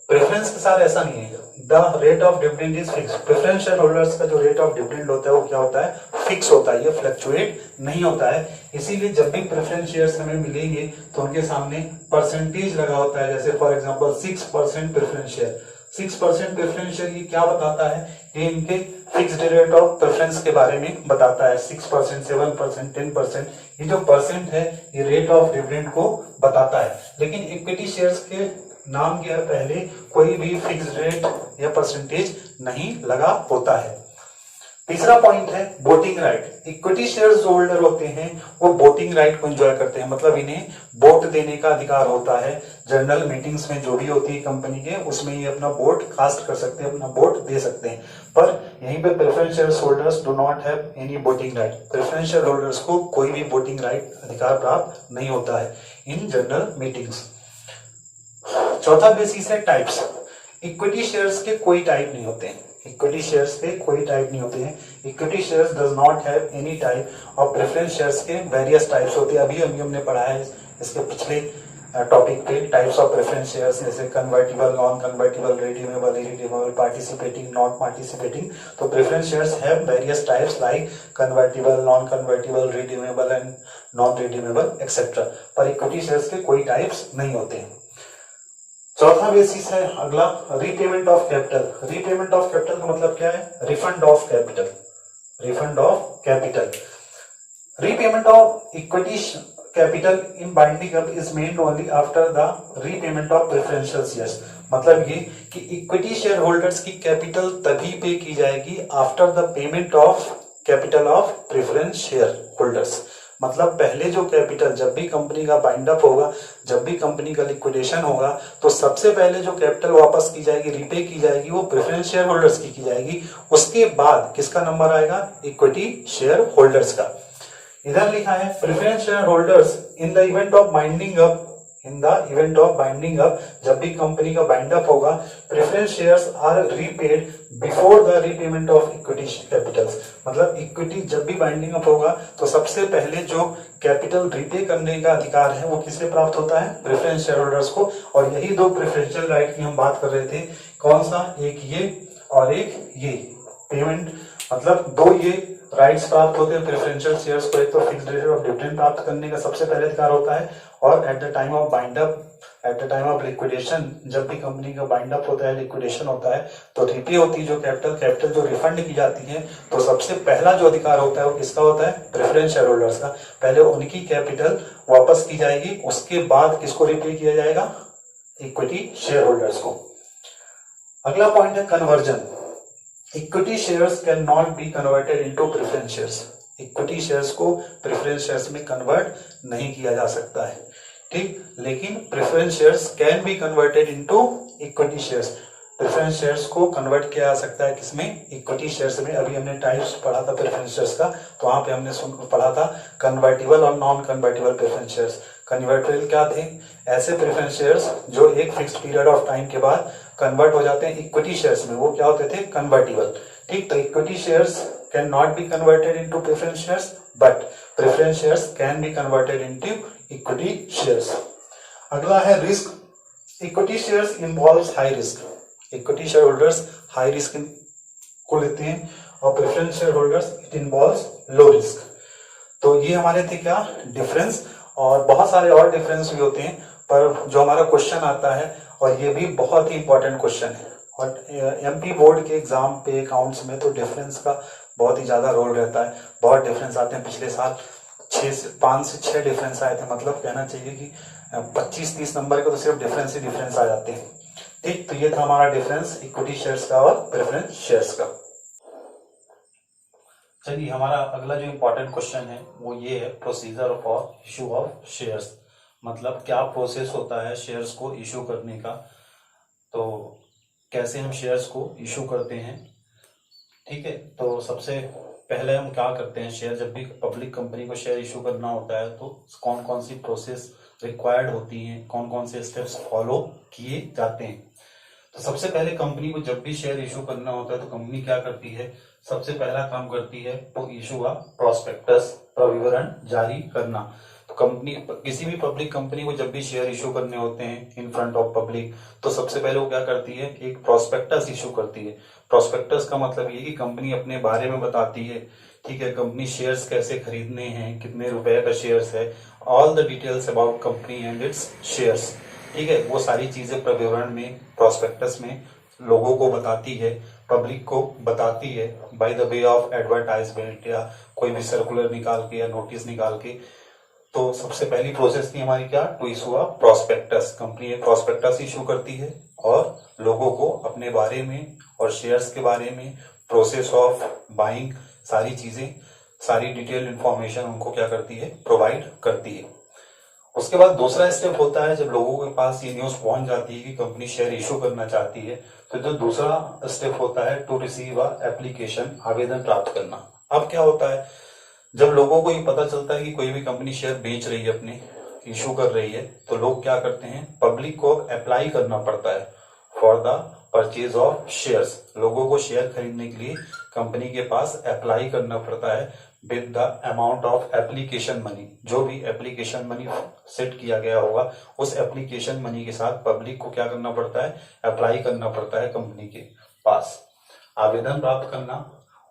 प्रेफरेंस के साथ ऐसा नहीं है, the rate of dividend is fix. Preference share holders का जो रेट ऑफ डिविडेंड होता है वो क्या होता है, फिक्स होता है, ये फ्लक्चुएट नहीं होता है। इसीलिए जब भी प्रेफरेंस शेयर्स हमें मिलेंगे तो उनके सामने परसेंटेज लगा होता है, जैसे for example 6% preference share. 6% preference share ये क्या बताता है, ये इनके फिक्स्ड रेट ऑफ प्रेफरेंस के बारे में बताता है। 6%, 7%, 10%, ये जो परसेंट है ये रेट ऑफ डिविडेंड को बताता है। लेकिन इक्विटी शेयर्स के नाम के पहले कोई भी फिक्स्ड रेट या परसेंटेज नहीं लगा होता है। तीसरा पॉइंट है वोटिंग राइट। इक्विटी शेयर्स जो होल्डर होते हैं वो वोटिंग राइट को एंजॉय करते हैं, मतलब इन्हें वोट देने का अधिकार होता है। जनरल मीटिंग्स में जो भी होती है कंपनी के, उसमें ये अपना वोट कास्ट कर सकते हैं, अपना वोट दे सकते हैं। पर यहीं पे preference share holders do not have any voting right. Preference share holders को कोई भी वोटिंग राइट अधिकार प्राप्त नहीं होता है इन जनरल मीटिंग्स। चौथा बेसिस है टाइप्स। इक्विटी शेयर्स के कोई टाइप नहीं होते हैं। इक्विटी शेयर्स के कोई टाइप नहीं होते हैं। Equity shares does not have any type और प्रेफरेंस शेयर्स के वेरियस टाइप्स होते हैं। अभी हमने पढ़ा है इसके पिछले टॉपिक पे टाइप्स ऑफ प्रेफरेंस शेयर्स, जैसे convertible, non convertible, redeemable, irredeemable, participating, not participating. तो preference shares have various types like convertible, non convertible, redeemable and non redeemable etcetera. पर इक्विटी शेयर्स के कोई टाइप्स नहीं होते हैं। चौथा बेसिस है अगला repayment of capital. Repayment of capital का मतलब क्या है, refund of capital. Refund of capital, repayment of equity capital in binding up is made only after the repayment of preferential shares. मतलब ये कि इक्विटी शेयर होल्डर्स की capital तभी पे की जाएगी after the payment of capital of preference share holders. मतलब पहले जो कैपिटल, जब भी कंपनी का बाइंड अप होगा, जब भी कंपनी का लिक्विडेशन होगा, तो सबसे पहले जो कैपिटल वापस की जाएगी, रीपे की जाएगी, वो प्रेफरेंस शेयर होल्डर्स की जाएगी। उसके बाद किसका नंबर आएगा, इक्विटी शेयर होल्डर्स का। इधर लिखा है preference share holders in the event of binding up, in the event of binding up, जब भी कंपनी का बाइंड अप होगा, preference shares are repaid before the repayment of equity capitals. मतलब equity जब भी बाइंडिंग अप होगा तो सबसे पहले जो कैपिटल रीपे करने का अधिकार है वो किसे प्राप्त होता है, प्रेफरेंस शेयर होल्डर्स को। और यही दो प्रेफरेंशियल राइट की हम बात कर रहे थे, कौन सा, एक ये और एक ये। पेमेंट मतलब दो ये राइट्स प्राप्त होते हैं प्रेफरेंशियल शेयर्स को। एक तो फिक्स्ड रेट ऑफ डिविडेंड प्राप्त करने का सबसे पहले अधिकार होता है, और eight the time of bind up, eight the time of liquidation, जब भी कंपनी का बाइंड अप होता है, लिक्विडेशन होता है, तो रीपे होती है जो कैपिटल जो रिफंड की जाती है, तो सबसे पहला जो अधिकार होता है वो किसका होता है, प्रेफरेंस शेयर होल्डर्स का। पहले उनकी कैपिटल वापस की जाएगी, उसके बाद किसको रीपे किया जाएगा, इक्विटी शेयर होल्डर्स को। अगला पॉइंट है conversion. Equity shares can not be converted into preference shares. Equity shares को प्रेफरेंस शेयर्स में कन्वर्ट नहीं किया जा सकता है, ठीक। लेकिन preference shares can be converted into equity shares. Preference shares को कन्वर्ट किया जा सकता है किसमें, इक्विटी शेयर्स में। अभी हमने टाइप्स पढ़ा था प्रेफरेंस शेयर्स का, तो वहां पे हमने पढ़ा था कन्वर्टिबल और non convertible preference shares. Convertible क्या थे, ऐसे प्रेफरेंस शेयर्स जो एक फिक्स्ड पीरियड ऑफ टाइम के बाद कन्वर्ट हो जाते हैं इक्विटी शेयर्स में, वो क्या होते थे, कन्वर्टिबल, ठीक। तो equity shares can not be converted into preference shares, but preference shares can be converted into equity shares. अगला है risk equity shares involves high risk. Equity share holders high risk को लेते हैं और preference share holders it involves low risk. तो ये हमारे थे क्या डिफरेंस, और बहुत सारे और डिफरेंस भी होते हैं, पर जो हमारा क्वेश्चन आता है और ये भी बहुत ही इंपॉर्टेंट क्वेश्चन है, और एमपी बोर्ड के एग्जाम पे अकाउंट्स में तो डिफरेंस का बहुत ही ज्यादा रोल रहता है। बहुत डिफरेंस आते हैं, पिछले साल 5 से 6 डिफरेंस आए थे, मतलब कहना चाहिए कि 25-30 नंबर का तो सिर्फ डिफरेंस ही डिफरेंस आ जाते हैं। ठीक, तो ये था हमारा डिफरेंस इक्विटी शेयर्स का और प्रेफरेंस शेयर्स का। चलिए, हमारा अगला जो इम्पोर्टेंट क्वेश्चन है वो ये है, procedure for issue of shares, मतलब क्या प्रोसेस होता है शेयर्स को इशू करने का। तो कैसे हम शेयर्स को इशू करते हैं, ठीक है। तो सबसे पहले हम क्या करते हैं, शेयर जब भी पब्लिक कंपनी को शेयर इशू करना होता है तो कौन कौन सी प्रोसेस रिक्वायर्ड होती हैं, कौन कौन से स्टेप्स फॉलो किए जाते हैं। तो सबसे पहले कंपनी को जब भी शेयर इशू करना होता है तो कंपनी क्या करती है, सबसे पहला काम करती है तो इशू अ प्रोस्पेक्टस, प्रविवरण जारी करना। तो कंपनी, किसी भी पब्लिक कंपनी को जब भी शेयर इशू करने होते हैं इन फ्रंट ऑफ पब्लिक, तो सबसे पहले वो क्या करती है, एक प्रोस्पेक्टस इशू करती है। प्रोस्पेक्टस का मतलब ये कि कंपनी अपने बारे में बताती है, ठीक है, कंपनी शेयर्स कैसे खरीदने हैं, कितने रुपए का शेयर्स है, all the details about company and it's shares, ठीक है, वो सारी चीजें प्रविवरण में, प्रोस्पेक्टस में लोगों को बताती है, पब्लिक को बताती है by the way of advertisement या कोई भी सर्कुलर निकाल के या नोटिस निकाल के। तो सबसे पहली प्रोसेस थी हमारी क्या, to issue a prospectus. Company एक प्रोस्पेक्टस इशू करती है और लोगों को अपने बारे में और शेयर्स के बारे में, प्रोसेस ऑफ बाइंग, सारी चीजें, सारी डिटेल इंफॉर्मेशन उनको क्या करती है, प्रोवाइड करती है। उसके बाद दूसरा स्टेप होता है, जब लोगों के पास ये न्यूज पहुंच जाती है कि कंपनी शेयर इशू करना चाहती है, तो जो दूसरा स्टेप होता है टू रिसीव अ एप्लीकेशन, आवेदन प्राप्त करना। अब क्या होता है, जब लोगों को ये पता चलता है कि कोई भी कंपनी शेयर बेच रही है, अपने इशू कर रही है, तो लोग क्या करते हैं, पब्लिक को अप्लाई करना पड़ता है for the purchase of shares. लोगों को शेयर खरीदने के लिए कंपनी के पास अप्लाई करना पड़ता है with the amount of application money. जो भी एप्लीकेशन मनी सेट किया गया होगा, उस एप्लीकेशन मनी के साथ पब्लिक को क्या करना पड़ता है, अप्लाई करना पड़ता है कंपनी के पास, आवेदन प्राप्त करना।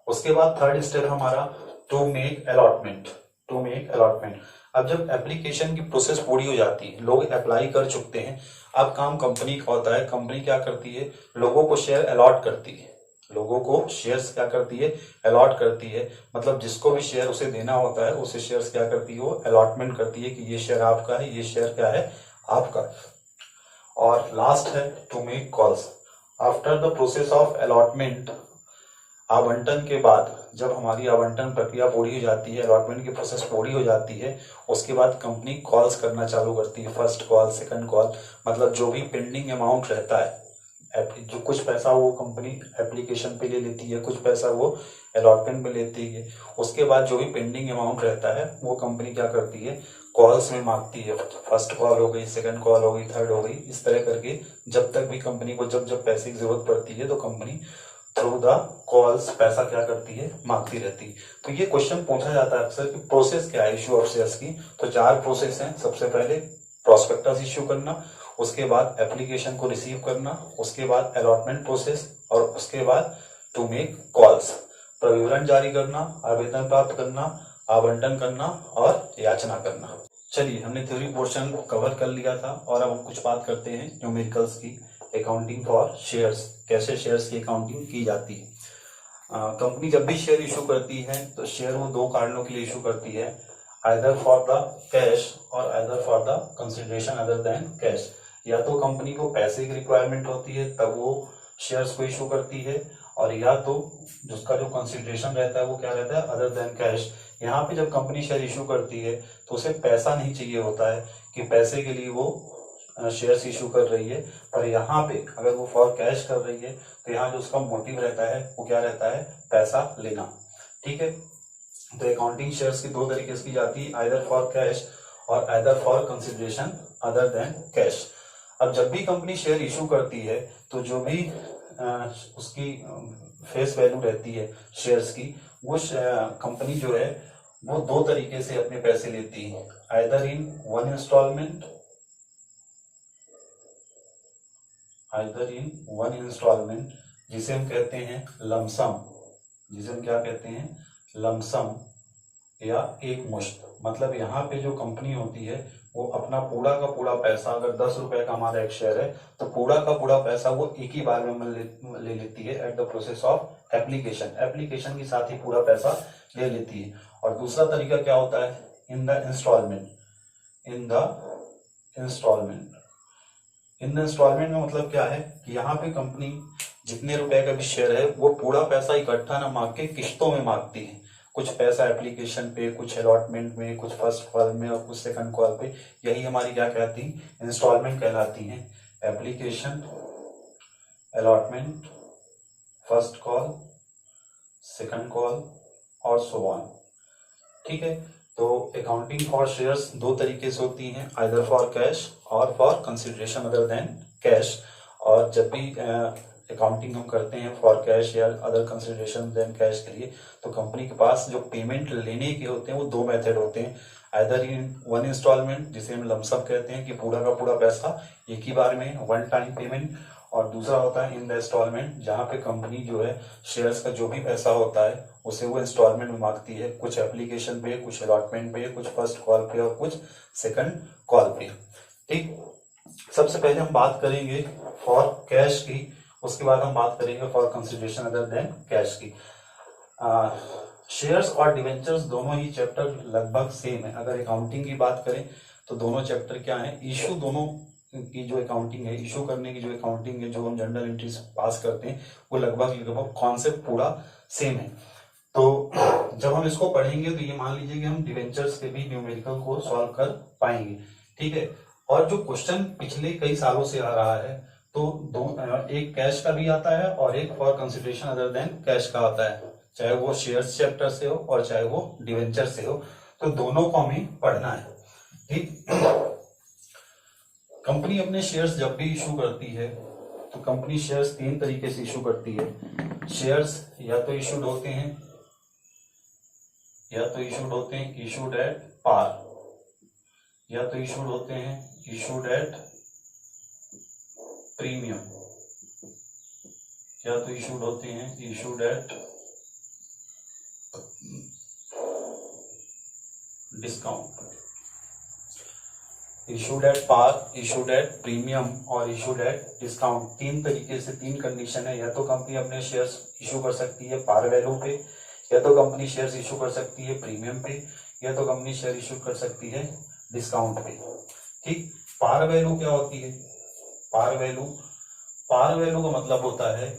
उसके बाद थर्ड स्टेप हमारा to make allotment, to make allotment. अब जब एप्लीकेशन की प्रोसेस पूरी हो जाती है, लोग अप्लाई कर चुकते हैं, अब काम कंपनी का होता है। कंपनी क्या करती है, लोगों को शेयर अलॉट करती है, लोगों को शेयर्स क्या करती है, अलॉट करती है। मतलब जिसको भी शेयर उसे देना होता है, उसे शेयर्स क्या करती है, वो अलॉटमेंट करती है कि ये शेयर आपका है, ये शेयर क्या है, आपका। और लास्ट है to make calls. After the process of allotment, आवंटन के बाद, जब हमारी आवंटन प्रक्रिया पूरी हो जाती है, अलॉटमेंट की प्रोसेस पूरी हो जाती है, उसके बाद कंपनी कॉल्स करना चालू करती है, फर्स्ट कॉल, सेकंड कॉल। मतलब जो भी पेंडिंग अमाउंट रहता है, जो कुछ पैसा वो कंपनी एप्लीकेशन पे ले लेती है, कुछ पैसा वो अलॉटमेंट में लेती है, उसके बाद जो भी पेंडिंग अमाउंट रहता है वो कंपनी क्या करती है, कॉल्स में मांगती है। फर्स्ट कॉल हो गई, सेकंड कॉल हो गई, थर्ड हो गई, इस तरह करके जब तक भी कंपनी को जब जब पैसे की जरूरत पड़ती है तो कंपनी थ्रू द कॉल्स पैसा क्या करती है, मांगती रहती है। तो ये क्वेश्चन पूछा जाता है अक्सर कि प्रोसेस क्या है इशू ऑफ शेयर्स की। तो 4 प्रोसेस हैं। सबसे पहले प्रोस्पेक्टस इशू करना, उसके बाद एप्लीकेशन को रिसीव करना, उसके बाद अलॉटमेंट प्रोसेस, और उसके बाद टू मेक कॉल्स, प्रविवरण जारी करना, आवेदन प्राप्त करना, आवंटन करना और याचना करना। चलिए, हमने थ्योरी पोर्शन कवर कर लिया था और अब हम कुछ बात करते हैं न्यूमेरिकल्स की। अकाउंटिंग फॉर शेयर्स, कैसे शेयर्स की अकाउंटिंग की जाती है। कंपनी जब भी शेयर इशू करती है तो शेयर वो 2 कारणों के लिए इशू करती है, आइदर फॉर द कैश और either for the consideration other than cash. या तो कंपनी को पैसे की रिक्वायरमेंट होती है तब वो शेयर्स को इशू करती है, और या तो जिसका जो कंसिडरेशन रहता है वो क्या रहता है, अदर देन कैश। यहाँ पे जब कंपनी शेयर इशू करती है तो उसे पैसा नहीं चाहिए होता है कि पैसे के लिए वो शेयर्स इशू कर रही है, पर यहाँ पे अगर वो फॉर कैश कर रही है तो यहाँ जो उसका मोटिव रहता है वो क्या रहता है, पैसा लेना। ठीक है, तो अकाउंटिंग शेयर्स की 2 तरीके से की जाती है, आइदर फॉर कैश और either for consideration other than cash. अब जब भी कंपनी शेयर इशू करती है तो जो भी उसकी फेस वैल्यू रहती है शेयर्स की, वो कंपनी जो है वो 2 तरीके से अपने पैसे लेती है, either in 1 instalment either in one instalment, जिसे हम कहते हैं लमसम, जिसे हम क्या कहते हैं लमसम, या एक मुश्त। मतलब यहाँ पे जो कंपनी होती है वो अपना पूरा का पूरा पैसा, अगर 10 रुपए का हमारा एक शेयर है तो पूरा का पूरा पैसा वो एक ही बार में ले लेती है at the process of application. Application के साथ ही पूरा पैसा ले लेती है। और दूसरा तरीका क्या होता है, in the instalment. In the instalment में मतलब क्या है कि यहाँ पे कंपनी जितने रुपए का भी शेयर है वो पूरा पैसा इकट्ठा ना मांग के किश्तों में मांगती है। कुछ पैसा एप्लीकेशन पे, कुछ अलॉटमेंट में, कुछ फर्स्ट कॉल में और कुछ सेकंड कॉल पे। यही हमारी क्या कहती है, इंस्टॉलमेंट कहलाती है। Application, allotment, first call, second call और सो ऑन। ठीक है, तो अकाउंटिंग फॉर शेयर्स दो तरीके से होती हैं, आइदर फॉर कैश और for consideration other than cash. और जब भी अकाउंटिंग हम करते हैं फॉर कैश या अदर कंसिडरेशन देन कैश के लिए, तो कंपनी के पास जो पेमेंट लेने के होते हैं वो दो मेथड होते हैं। आइदर इन वन इंस्टॉलमेंट, जिसे हम लमसम कहते हैं कि पूरा का पूरा पैसा एक ही बार में, वन टाइम पेमेंट। और दूसरा होता है इन द इंस्टॉलमेंट, जहाँ पे कंपनी जो है शेयर्स का जो भी पैसा होता है उसे वो इंस्टॉलमेंट में मांगती है, कुछ एप्लीकेशन पे, कुछ अलॉटमेंट पे, कुछ फर्स्ट कॉल पे और कुछ सेकंड कॉल पे। ठीक, सबसे पहले हम बात करेंगे फॉर कैश की, उसके बाद हम बात करेंगे for consideration other than cash की। शेयर्स और डिवेंचर्स दोनों ही चैप्टर लगभग सेम है। अगर अकाउंटिंग की बात करें तो दोनों चैप्टर क्या है, इशू दोनों की जो अकाउंटिंग है, इशू करने की जो अकाउंटिंग है, जो हम जर्नल एंट्रीज पास करते हैं, वो लगभग कॉन्सेप्ट पूरा सेम है। तो जब हम इसको पढ़ेंगे तो ये मान लीजिए कि हम डिवेंचर्स के भी न्यूमेरिकल को सॉल्व कर पाएंगे। ठीक है, और जो क्वेश्चन पिछले कई सालों से आ रहा है, तो एक कैश का भी आता है और एक for consideration other than cash का आता है, चाहे वो शेयर्स चैप्टर से हो और चाहे वो डिवेंचर से हो, तो दोनों को हमें पढ़ना है। ठीक, कंपनी अपने शेयर्स जब भी इशू करती है तो कंपनी शेयर्स तीन तरीके से इशू करती है। शेयर्स या तो इशूड होते हैं इशूड एट पार, या तो इशूड होते हैं इशूड एट प्रीमियम, या तो इशूड होते हैं issued at discount. Issued at par, issued at premium और इशूड एट डिस्काउंट, तीन तरीके से, तीन कंडीशन है। या तो कंपनी अपने शेयर्स इशू कर सकती है पार वैल्यू पे, या तो कंपनी शेयर्स इशू कर सकती है प्रीमियम पे, या तो कंपनी शेयर इशू कर सकती है डिस्काउंट पे। ठीक, पार वैल्यू क्या होती है, पार वैल्यू का मतलब होता है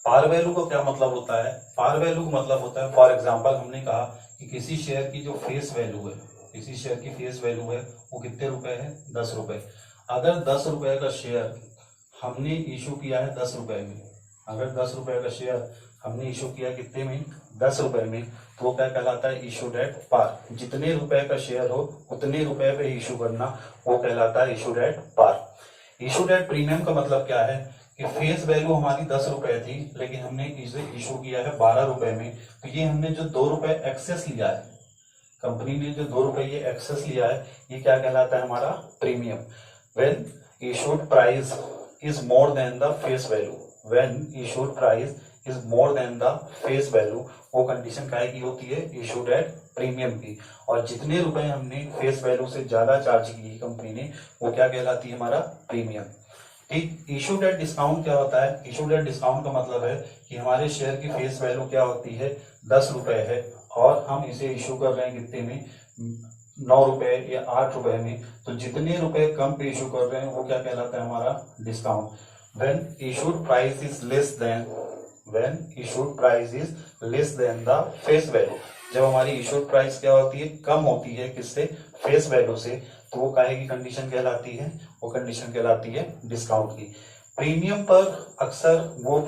पार वैल्यू का क्या मतलब होता है, पार वैल्यू का मतलब होता है, फॉर एग्जांपल हमने कहा कि किसी शेयर की जो फेस वैल्यू है, किसी शेयर की फेस वैल्यू है वो कितने रुपए है, 10 रुपए। अगर 10 रुपए का शेयर हमने इशू किया है 10 रुपए में, अगर 10 रुपए का शेयर हमने इशू किया कितने में, 10 रुपए में, तो वो क्या कहलाता है, इशूड एट पार। जितने रुपए का शेयर हो उतने रुपए पे इशू करना, वो कहलाता है issued at par. Issued at premium का मतलब क्या है कि फेस वैल्यू हमारी 10 रुपए थी, लेकिन हमने इसे इशू किया है 12 रुपए में, तो ये हमने जो 2 रुपए एक्सेस लिया है, कंपनी ने जो 2 रुपए ये एक्सेस लिया है, ये क्या कहलाता है हमारा premium. When issued price is more than the face value, when issued price is more than the face value, वो कंडीशन काहे की होती है, इशूड एट प्रीमियम की। और जितने रुपए हमने फेस वैल्यू से ज्यादा चार्ज की कंपनी ने, वो क्या कहलाती है, हमारा प्रीमियम। ठीक, इशूड एट डिस्काउंट क्या होता है, इशूड एट डिस्काउंट का मतलब है कि हमारे शेयर की फेस वैल्यू क्या होती है, 10 रुपए है, और हम इसे इशू कर रहे हैं कितने में, 9 रुपए या 8 रुपए में, तो जितने रुपए कम पे इशू कर रहे हैं वो क्या कहलाता है, हमारा discount. When issued price is less than when issued price is less than the face value. जब हमारी इशूड प्राइस क्या होती है, कम होती है किससे, फेस वैल्यू से, तो वो काहे की कंडीशन कहलाती है, वो कंडीशन कहलाती है डिस्काउंट की। प्रीमियम पर अक्सर वो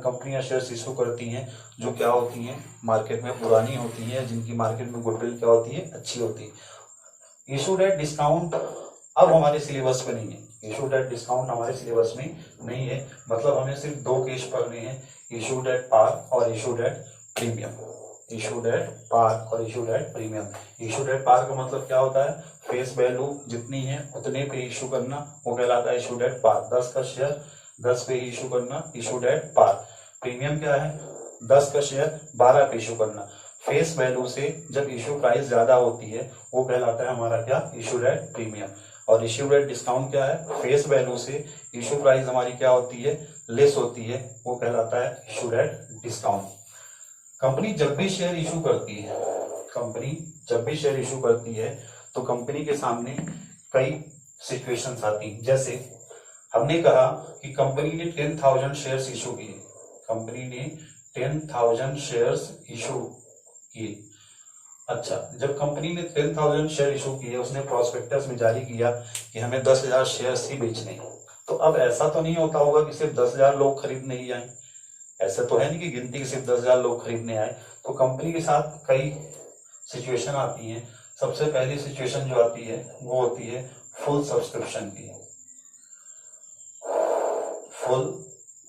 कंपनियां शेयर्स इशू करती हैं जो क्या होती हैं, मार्केट में पुरानी होती हैं, जिनकी मार्केट में गुडविल क्या होती है, अच्छी होती है। इशूड एट डिस्काउंट अब हमारे सिलेबस में नहीं है, इशूड एट डिस्काउंट हमारे सिलेबस में नहीं है, मतलब हमें सिर्फ दो केस पढ़ने हैं, इशूड एट पार और issued at premium. Issued at par और issued at premium. Issued at par का मतलब क्या होता है, फेस वैल्यू जितनी है उतने पे इशू करना, वो कहलाता है इशूड एट पार। 10 का शेयर 10 पे इशू करना, इशूड एट पार। प्रीमियम क्या है, 10 का शेयर 12 पे इशू करना। फेस वैल्यू से जब इशू प्राइस ज्यादा होती है वो कहलाता है हमारा क्या, इशूड एट प्रीमियम। और इशूड एट डिस्काउंट क्या है, फेस वैल्यू से इशू प्राइस हमारी क्या होती है, लेस होती है, वो कहलाता है इशूड एट डिस्काउंट। कंपनी जब भी शेयर इशू करती है, कंपनी जब भी शेयर इशू करती है तो कंपनी के सामने कई सिचुएशंस आती हैं। जैसे हमने कहा कि कंपनी ने 10,000 शेयर्स इशू किए, कंपनी ने 10,000 शेयर्स इशू किए। अच्छा, जब कंपनी ने 10,000 शेयर इशू किए, उसने प्रोस्पेक्टस में जारी किया कि हमें 10,000 शेयर्स ही बेचने हैं। तो अब ऐसा तो नहीं होता होगा कि सिर्फ 10,000 लोग खरीदने ही आए, ऐसा तो है नहीं कि गिनती के सिर्फ 10,000 लोग खरीदने आए। तो कंपनी के साथ कई सिचुएशन आती हैं। सबसे पहली सिचुएशन जो आती है वो होती है फुल सब्सक्रिप्शन की, फुल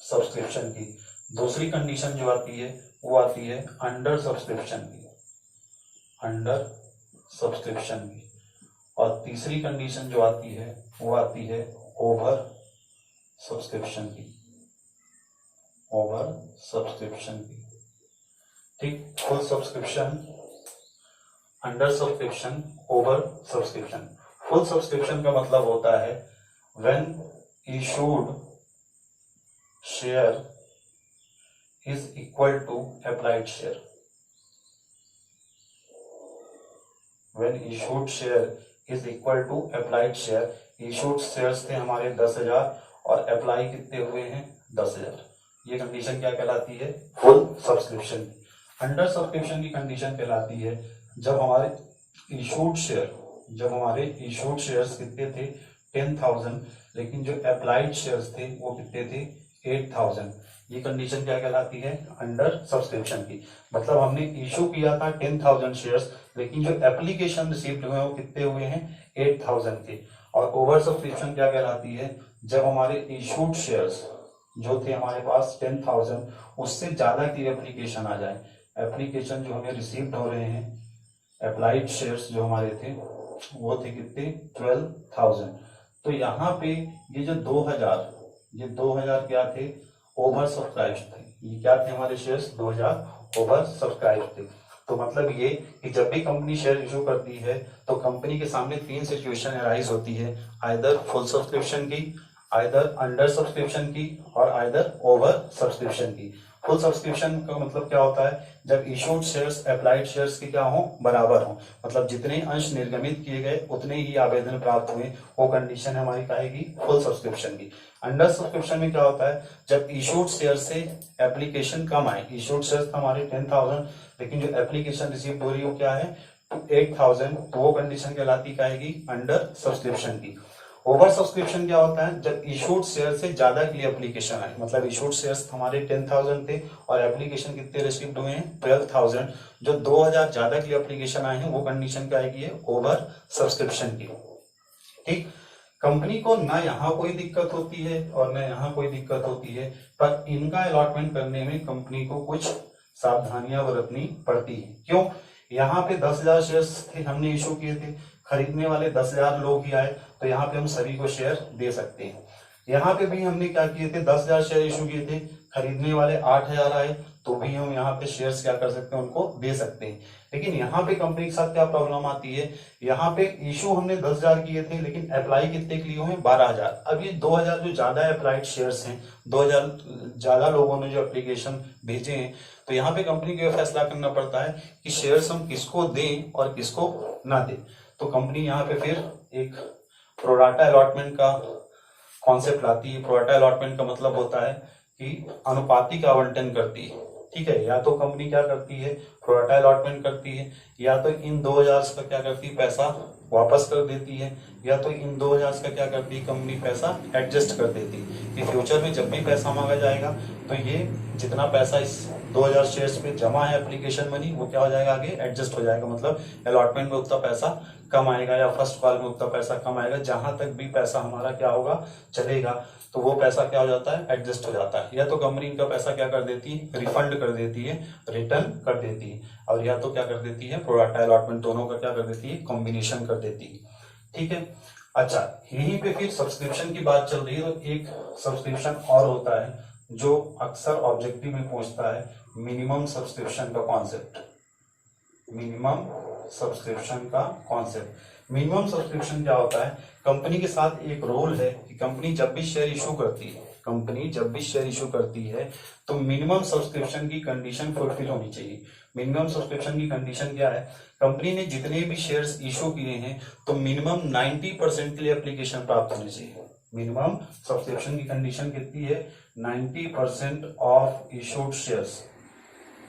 सब्सक्रिप्शन की। दूसरी कंडीशन जो आती है वो आती है अंडर सब्सक्रिप्शन की, अंडर सब्सक्रिप्शन की। और तीसरी कंडीशन जो आती है वो आती है ओवर सब्सक्रिप्शन की, ओवर सब्सक्रिप्शन की। ठीक, full subscription, under subscription, over subscription. Full subscription का मतलब होता है when issued share is equal to applied share. When issued share is equal to applied share. Issued shares थे हमारे 10,000 और अप्लाई कितने हुए हैं, 10,000। ये कंडीशन क्या कहलाती है, फुल सब्सक्रिप्शन। अंडर सब्सक्रिप्शन की कंडीशन कहलाती है जब हमारे इशूड शेयर, जब हमारे इशूड शेयर्स कितने थे 10,000, लेकिन जो अप्लाइड शेयर्स थे वो कितने थे 8,000। ये कंडीशन क्या कहलाती है, अंडर सब्सक्रिप्शन की। मतलब हमने इशू किया था 10,000 शेयर्स, लेकिन जो एप्लीकेशन रिसीव्ड हुए वो कितने हुए हैं 8,000 के। और ओवर सब्सक्रिप्शन क्या कहलाती है, जब हमारे इशूड शेयर्स जो थे हमारे पास 10,000 उससे ज्यादा की एप्लीकेशन आ जाए। एप्लीकेशन जो हमें रिसीव्ड हो रहे हैं, अप्लाइड शेयर्स जो हमारे थे वो थे कितने 12,000। तो यहाँ पे ये जो 2,000, ये 2,000 क्या थे, ओवर सब्सक्राइब थे। ये क्या थे हमारे शेयर्स 2,000 ओवर सब्सक्राइब थे। तो मतलब ये कि जब भी कंपनी शेयर इशू करती है तो कंपनी के सामने तीन सिचुएशन अराइज होती है, आइदर फुल सब्सक्रिप्शन की, आइदर अंडर सब्सक्रिप्शन की और आइदर ओवर सब्सक्रिप्शन की। फुल सब्सक्रिप्शन का मतलब क्या होता है, जब इशूड शेयर्स अप्लाइड शेयर्स के क्या हो, बराबर हो, मतलब जितने अंश निर्गमित किए गए उतने ही आवेदन प्राप्त हुए, वो कंडीशन हमारी कहेगी फुल सब्सक्रिप्शन की। अंडर सब्सक्रिप्शन में क्या होता है, जब इशूड शेयर से एप्लीकेशन कम आए, इशूड शेयर्स हमारे 10,000 लेकिन जो एप्लीकेशन रिसीव हो रही है वो क्या है 8,000, तो वो कंडीशन कहलाती कहेगी अंडर सब्सक्रिप्शन की। ओवर सब्सक्रिप्शन क्या होता है, जब इशूड शेयर से ज्यादा के लिए एप्लीकेशन आए, मतलब इशूड शेयर्स हमारे 10,000 थे और एप्लीकेशन कितने रिसीव्ड हुए हैं 12,000, जो 2,000 ज्यादा के लिए एप्लीकेशन आए हैं वो कंडीशन क्या आएगी ओवर सब्सक्रिप्शन की। ठीक, कंपनी को ना यहाँ कोई दिक्कत होती है और ना यहाँ कोई दिक्कत होती है, पर इनका अलॉटमेंट करने में कंपनी को कुछ सावधानियां बरतनी पड़ती है। क्यों, यहाँ पे 10,000 शेयर्स थे, हमने इशू किए थे, खरीदने वाले 10,000 लोग ही आए, तो यहाँ पे हम सभी को शेयर दे सकते हैं। यहाँ पे भी हमने क्या किए थे, 10,000 शेयर इशू किए थे, खरीदने वाले 8,000 आए, तो भी हम यहाँ पे शेयर्स क्या कर सकते हैं, उनको दे सकते हैं। लेकिन यहाँ पे कंपनी के साथ क्या प्रॉब्लम आती है, यहाँ पे इशू हमने 10,000 किए थे लेकिन अप्लाई कितने के लिए हुए 12,000। अब ये 2,000 जो ज्यादा अप्लाइड शेयर्स हैं, 2,000 ज्यादा लोगों ने जो एप्लीकेशन भेजे हैं, तो यहाँ पे कंपनी को फैसला करना पड़ता है कि शेयर्स हम किसको दें और किसको ना दें। तो कंपनी यहाँ पे फिर एक प्रोराटा अलॉटमेंट का कॉन्सेप्ट लाती है। प्रोराटा अलॉटमेंट का मतलब होता है कि अनुपातिक आवंटन करती है। ठीक है, या तो कंपनी क्या करती है, प्रोराटा अलॉटमेंट करती है, या तो इन 2000 का क्या करती है, पैसा वापस कर देती है, या तो इन 2000 का क्या करती है कंपनी, पैसा एडजस्ट कर देती है कि फ्यूचर में जब भी पैसा मांगा जाएगा तो ये जितना पैसा इस 2000 शेयर्स पे जमा है एप्लीकेशन मनी, वो क्या हो जाएगा, आगे एडजस्ट हो जाएगा। मतलब अलॉटमेंट में उतना पैसा कम आएगा या फर्स्ट कॉल में उतना पैसा कम आएगा, जहां तक भी पैसा हमारा क्या होगा, चलेगा, तो वो पैसा क्या हो जाता है, एडजस्ट हो जाता है। या तो कंपनी इनका पैसा क्या कर देती है, रिफंड कर देती है, रिटर्न कर देती है, और या तो क्या कर देती है, प्रोराटा अलॉटमेंट दोनों का क्या कर देती है, कॉम्बिनेशन कर देती है। ठीक है, अच्छा, यहीं पे फिर सब्सक्रिप्शन की बात चल रही है, तो एक सब्सक्रिप्शन और होता है जो अक्सर ऑब्जेक्टिव में पूछता है, मिनिमम सब्सक्रिप्शन का कॉन्सेप्ट। मिनिमम सब्सक्रिप्शन का कॉन्सेप्ट, मिनिमम सब्सक्रिप्शन क्या होता है, कंपनी के साथ एक रूल है कि कंपनी जब भी शेयर इशू करती है, कंपनी जब भी शेयर इशू करती है तो मिनिमम सब्सक्रिप्शन की कंडीशन फुलफिल होनी चाहिए। मिनिमम सब्सक्रिप्शन की कंडीशन क्या है, कंपनी ने जितने भी शेयर्स इशू किए हैं तो मिनिमम 90% के लिए एप्लीकेशन प्राप्त होनी चाहिए। मिनिमम सब्सक्रिप्शन की कंडीशन कितनी है, 90% of issued shares,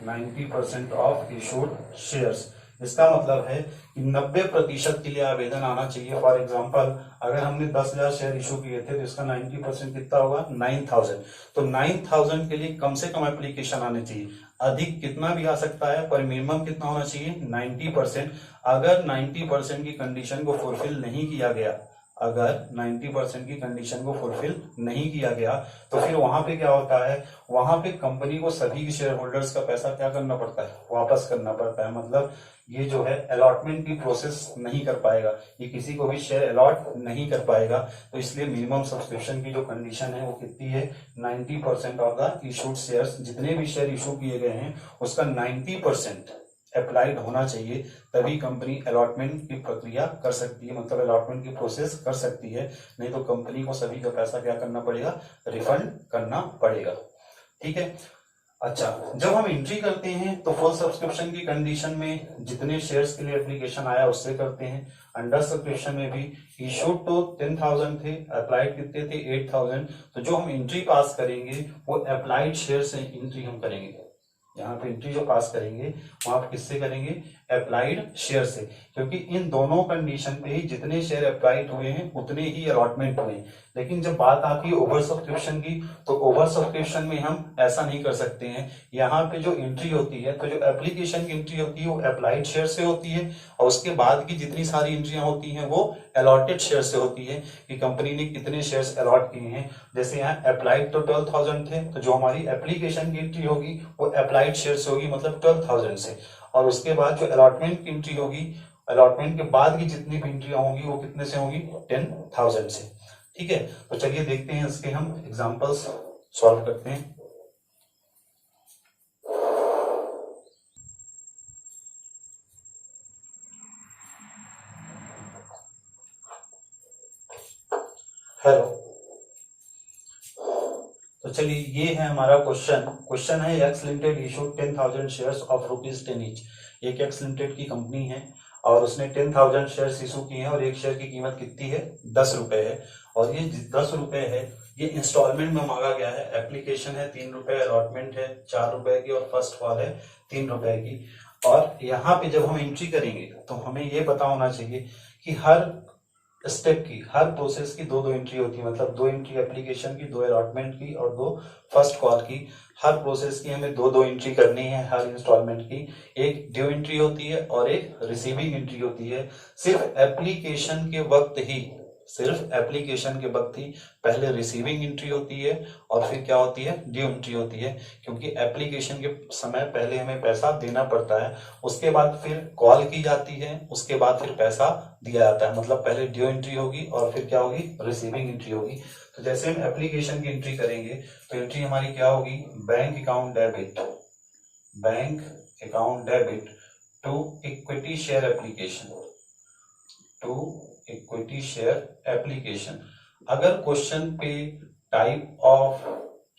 90% of issued shares. इसका मतलब है कि 90% के लिए आवेदन आना चाहिए। फॉर एग्जांपल, अगर हमने 10,000 शेयर इशू किए थे तो इसका 90% कितना होगा, 9,000। तो 9,000 के लिए कम से कम एप्लीकेशन आने चाहिए। अधिक कितना भी आ सकता है, पर मिनिमम कितना होना चाहिए, 90%। अगर 90% की कंडीशन को फुलफिल नहीं किया गया, अगर 90% की कंडीशन को फुलफिल नहीं किया गया तो फिर वहां पे क्या होता है, वहां पे कंपनी को सभी शेयर होल्डर्स का पैसा क्या करना पड़ता है, वापस करना पड़ता है। मतलब ये जो है अलॉटमेंट की प्रोसेस नहीं कर पाएगा, ये किसी को भी शेयर अलॉट नहीं कर पाएगा। तो इसलिए मिनिमम सब्सक्रिप्शन की जो कंडीशन है वो कितनी है, 90% ऑफ द इशूड शेयर्स, जितने भी शेयर इशू किए गए हैं उसका 90% अप्लाइड होना चाहिए, तभी कंपनी अलॉटमेंट की प्रक्रिया कर सकती है, मतलब अलॉटमेंट की प्रोसेस कर सकती है। नहीं तो कंपनी को सभी का पैसा क्या करना पड़ेगा, रिफंड करना पड़ेगा। ठीक है, अच्छा, जब हम एंट्री करते हैं तो फुल सब्सक्रिप्शन की कंडीशन में जितने शेयर्स के लिए एप्लीकेशन आया उससे करते हैं। अंडर सब्सक्रिप्शन में भी इशूड तो 10,000 थे, अप्लाइड कितने थे, 8,000। तो जो हम एंट्री पास करेंगे वो अप्लाइड शेयर से एंट्री हम करेंगे। यहाँ पे एंट्री जो पास करेंगे वहां आप किससे करेंगे, अप्लाइड शेयर से, क्योंकि इन दोनों कंडीशन पे ही जितने शेयर अप्लाइड हुए हैं उतने ही अलॉटमेंट हुए हैं। लेकिन जब बात आती है ओवर सब्सक्रिप्शन की, तो ओवर सब्सक्रिप्शन में हम ऐसा नहीं कर सकते हैं। यहाँ पे जो एंट्री होती है, तो जो एप्लीकेशन की एंट्री होती है वो अप्लाइड शेयर से होती है, और उसके बाद की जितनी सारी एंट्रियां होती हैं वो अलॉटेड शेयर से होती है कि कंपनी ने कितने शेयर्स अलॉट किए हैं। जैसे यहाँ अप्लाइड तो 12,000 थे, तो जो हमारी एप्लीकेशन की एंट्री होगी वो अप्लाइड शेयर से होगी, मतलब 12,000 से। और उसके बाद जो अलॉटमेंट की एंट्री होगी, अलॉटमेंट के बाद की जितनी भी एंट्रियां होंगी वो कितने से होंगी, 10,000 से। ठीक है, तो चलिए देखते हैं इसके हम एग्जांपल्स सॉल्व करते हैं। हेलो, तो चलिए ये है हमारा क्वेश्चन है, x limited issued 10,000 shares of ₹10 each. एक एक्स लिमिटेड की कंपनी है और उसने 10,000 शेयर्स इशू किए हैं, और एक शेयर की कीमत कितनी है, 10 रुपए है। और ये 10 रुपए है, ये इंस्टॉलमेंट में मांगा गया है। एप्लीकेशन है 3 रुपए, अलॉटमेंट है 4 रुपए की, और फर्स्ट कॉल है 3 रुपए की। और यहाँ पे जब हम एंट्री करेंगे तो हमें ये पता होना चाहिए कि हर स्टेप की, हर प्रोसेस की 2-2 एंट्री होती है, मतलब 2 एंट्री एप्लीकेशन की, 2 अलॉटमेंट की और 2 फर्स्ट कॉल की। हर प्रोसेस की हमें 2-2 एंट्री करनी है, हर इंस्टॉलमेंट की। एक ड्यू एंट्री होती है और एक रिसीविंग एंट्री होती है। सिर्फ एप्लीकेशन के वक्त ही, सिर्फ एप्लीकेशन के वक्त ही पहले रिसीविंग एंट्री होती है और फिर क्या होती है, ड्यू एंट्री होती है, क्योंकि एप्लीकेशन के समय पहले हमें पैसा देना पड़ता है, उसके बाद फिर कॉल की जाती है, उसके बाद फिर पैसा दिया जाता है। मतलब पहले ड्यू एंट्री होगी और फिर क्या होगी, रिसीविंग एंट्री होगी। तो जैसे हम एप्लीकेशन की एंट्री करेंगे तो एंट्री हमारी क्या होगी, bank account debit, bank account debit to equity share application, to equity share application. अगर क्वेश्चन पे टाइप ऑफ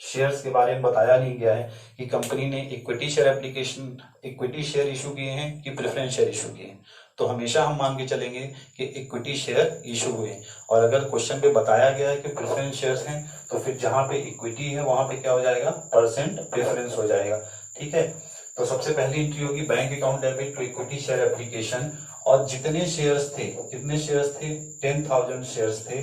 शेयर्स के बारे में बताया नहीं गया है कि कंपनी ने equity share application, equity share issue किए हैं कि प्रेफरेंस शेयर इशू किए हैं, तो हमेशा हम मान के चलेंगे कि इक्विटी शेयर इशू हुए। और अगर क्वेश्चन पे बताया गया है कि प्रेफरेंस शेयर्स हैं, तो फिर जहां पे इक्विटी है वहां पे क्या हो जाएगा, परसेंट प्रेफरेंस हो जाएगा। ठीक है, तो सबसे पहली एंट्री होगी bank account debit to equity share application. और जितने शेयर्स थे, कितने शेयर्स थे, 10,000 शेयर्स थे।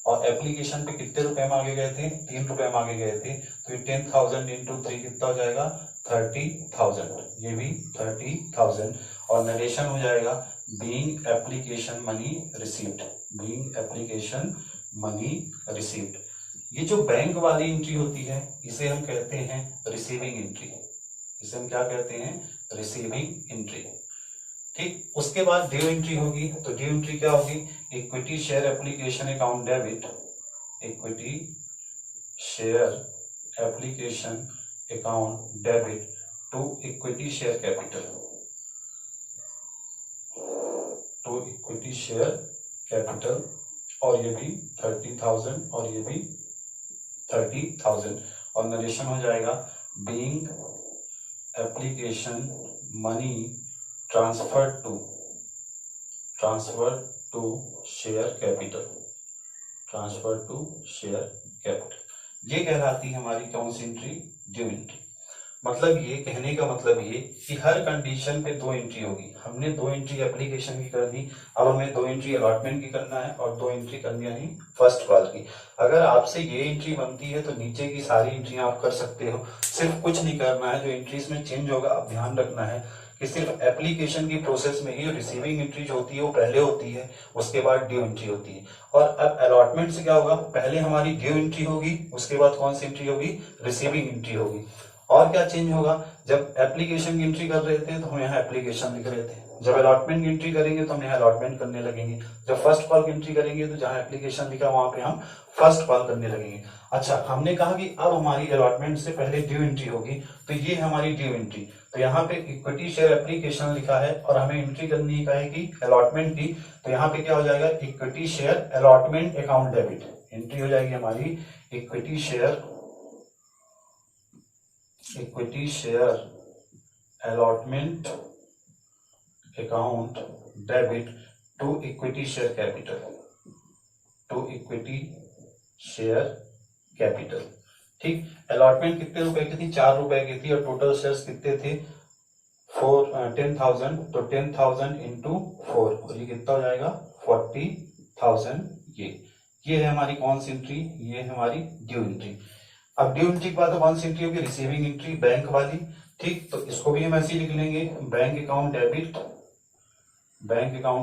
और एप्लीकेशन पे कितने रुपए मांगे गए थे, 3 रुपए मांगे गए थे। तो ये 10,000 इंटू 3 कितना हो जाएगा, 30,000। ये भी 30,000। और नरेशन हो जाएगा being application money received, being application money received. ये जो बैंक वाली एंट्री होती है इसे हम कहते हैं रिसीविंग एंट्री। इसे हम क्या कहते हैं, रिसीविंग एंट्री। ठीक, उसके बाद ड्यू एंट्री होगी। तो ड्यू एंट्री क्या होगी, equity share application account debit, equity share application account debit to equity share capital, to equity share capital. और ये भी 30,000 और ये भी 30,000। और नरेशन हो जाएगा being application money transfer to share capital, transfer to share capital. ये कहलाती है हमारी कौन सी एंट्री, ड्यू एंट्री। मतलब ये कहने का मतलब ये कि हर कंडीशन पे 2 एंट्री होगी। हमने 2 एंट्री एप्लीकेशन की कर दी, अब हमें 2 एंट्री अलॉटमेंट की करना है और 2 एंट्री करनी है फर्स्ट कॉल की। अगर आपसे ये एंट्री बनती है तो नीचे की सारी एंट्री आप कर सकते हो, सिर्फ कुछ नहीं करना है। जो एंट्रीज में चेंज होगा आप ध्यान रखना है कि सिर्फ एप्लीकेशन की प्रोसेस में ही रिसीविंग एंट्री जो होती है वो पहले होती है, उसके बाद ड्यू एंट्री होती है। और अब अलॉटमेंट से क्या होगा, पहले हमारी ड्यू एंट्री होगी, उसके बाद कौन सी एंट्री होगी, रिसीविंग एंट्री होगी। और क्या चेंज होगा, जब एप्लीकेशन की एंट्री कर रहे थे तो हम यहाँ एप्लीकेशन लिख रहे थे, जब अलॉटमेंट की एंट्री करेंगे तो हम यहाँ अलॉटमेंट करने लगेंगे, जब फर्स्ट कॉल की एंट्री करेंगे तो जहां एप्लीकेशन लिखा वहां पे हम फर्स्ट कॉल करने लगेंगे। अच्छा, हमने कहा कि अब हमारी अलॉटमेंट से पहले ड्यू एंट्री होगी, तो ये हमारी ड्यू एंट्री। तो यहाँ पे इक्विटी शेयर एप्लीकेशन लिखा है और हमें एंट्री करनी है कि अलॉटमेंट की। तो यहाँ पे क्या हो जाएगा, equity share allotment account debit. Entry हो जाएगी हमारी equity share allotment account debit to equity share capital, to equity share capital. ठीक, अलॉटमेंट कितने रुपए की थी, 4 रुपए की थी। और टोटल शेयर्स कितने थे, 10,000। तो 10,000 इंटू 4 और ये कितना हो जाएगा, 40,000। ये है हमारी कौन सी एंट्री, ये है हमारी ड्यू एंट्री। अब ड्यू एंट्री के बाद कौन सी एंट्री होगी, रिसीविंग एंट्री, बैंक वाली। ठीक, तो इसको भी हम ऐसे ही लिख लेंगे, bank account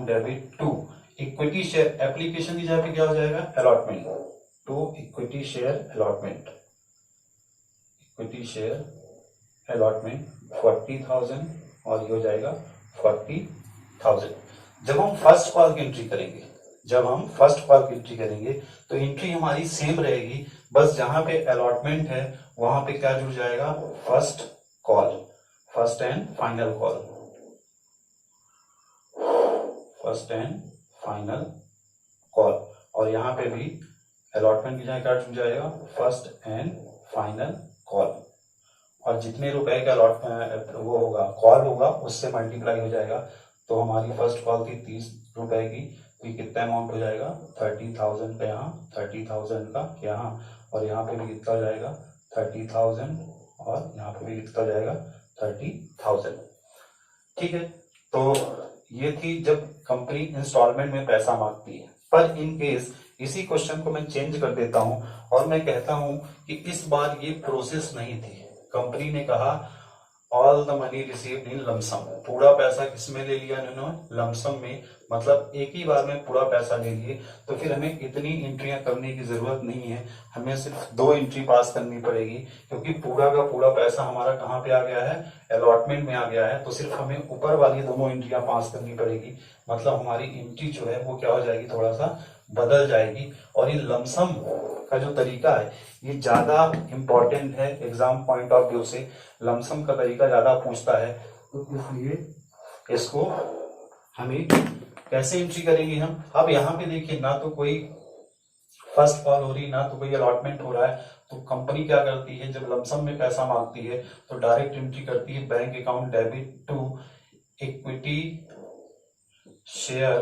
debit to equity share application की जगह पे क्या हो जाएगा, allotment, to equity share allotment, equity share allotment 40,000 और ये हो जाएगा 40,000। जब हम फर्स्ट कॉल की एंट्री करेंगे, तो एंट्री हमारी सेम रहेगी, बस जहां पे अलॉटमेंट है वहां पे क्या जुड़ जाएगा, first call, first and final call, first and final call. और यहाँ पे भी अलॉटमेंट की जगह क्या जुड़ जाएगा, फर्स्ट एंड फाइनल कॉल। और जितने रुपए का वो होगा, कॉल होगा, उससे मल्टीप्लाई हो जाएगा। तो हमारी फर्स्ट कॉल थी 30 रुपए की, तो ये कितना अमाउंट हो जाएगा, 30,000 का यहाँ, 30,000 का यहाँ, और यहाँ पे भी कितना हो जाएगा 30,000, और यहाँ पे भी कितना हो जाएगा 30,000। ठीक है, तो ये थी जब कंपनी इंस्टॉलमेंट में पैसा मांगती है। पर इन केस इसी क्वेश्चन को मैं चेंज कर देता हूं और मैं कहता हूं कि इस बार ये प्रोसेस नहीं थी। कंपनी ने कहा all the money received in lump sum, पूरा पैसा किसमें ले लिया इन्होंने, लमसम में, मतलब एक ही बार में पूरा पैसा ले लिए। तो फिर हमें इतनी एंट्रियां करने की जरूरत नहीं है, हमें सिर्फ 2 एंट्री पास करनी पड़ेगी, क्योंकि पूरा का पूरा पैसा हमारा कहाँ पे आ गया है, अलॉटमेंट में आ गया है। तो सिर्फ हमें ऊपर वाली दोनों एंट्रियां पास करनी पड़ेगी, मतलब हमारी एंट्री जो है वो क्या हो जाएगी, थोड़ा सा बदल जाएगी। और ये लमसम का जो तरीका है ये ज्यादा इंपॉर्टेंट है एग्जाम पॉइंट ऑफ व्यू से, लमसम का तरीका ज्यादा पूछता है, तो इसलिए इसको हमें कैसे एंट्री करेंगे हम। अब यहाँ पे देखिए, ना तो कोई फर्स्ट कॉल हो रही, ना तो कोई अलॉटमेंट हो रहा है। तो कंपनी क्या करती है, जब लमसम में पैसा मांगती है तो डायरेक्ट एंट्री करती है bank account debit to equity share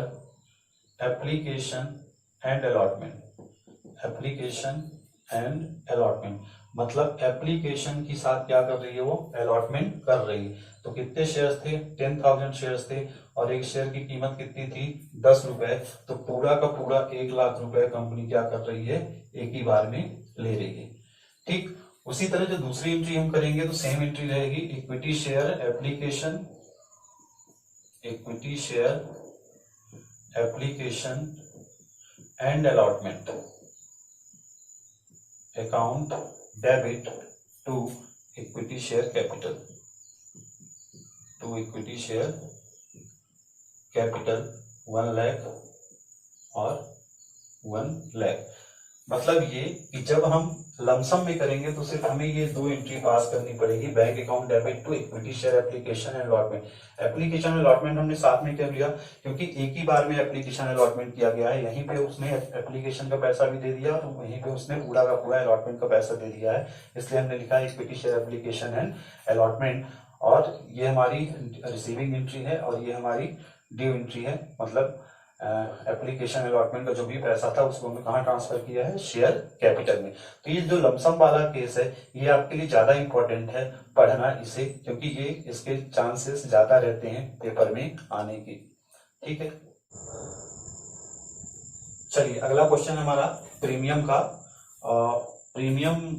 application and allotment. Application and allotment मतलब एप्लीकेशन के साथ क्या कर रही है, वो अलॉटमेंट कर रही है। तो कितने शेयर्स थे, 10,000 शेयर्स थे और एक शेयर की कीमत कितनी थी, 10 रुपए। तो पूरा का पूरा 1,00,000 रुपए कंपनी क्या कर रही है, एक ही बार में ले रही है। ठीक उसी तरह जो दूसरी एंट्री हम करेंगे तो सेम एंट्री रहेगी, equity share application, equity share application and allotment account debit to equity share capital, to equity share capital 1 lakh और 1 लाख। मतलब ये कि जब हम लमसम में करेंगे तो सिर्फ हमें ये 2 एंट्री पास करनी पड़ेगी, bank account debit to equity share application and allotment. Application allotment हमने साथ में क्यों लिया, क्योंकि एक ही बार में एप्लीकेशन अलॉटमेंट किया गया है। यहीं पे उसने एप्लीकेशन का पैसा भी दे दिया और वहीं पे उसने पूरा का पूरा अलॉटमेंट का पैसा दे दिया है, इसलिए हमने लिखा है equity share application and allotment. और ये हमारी रिसीविंग एंट्री है और ये हमारी ड्यू एंट्री है। मतलब एप्लीकेशन अलॉटमेंट का जो भी पैसा था उसको हमने कहाँ ट्रांसफर किया है, शेयर कैपिटल में। तो ये जो लमसम वाला केस है ये आपके लिए ज्यादा इंपॉर्टेंट है पढ़ना इसे, क्योंकि ये इसके चांसेस ज्यादा रहते हैं पेपर में आने की। ठीक है, चलिए अगला क्वेश्चन हमारा प्रीमियम का। प्रीमियम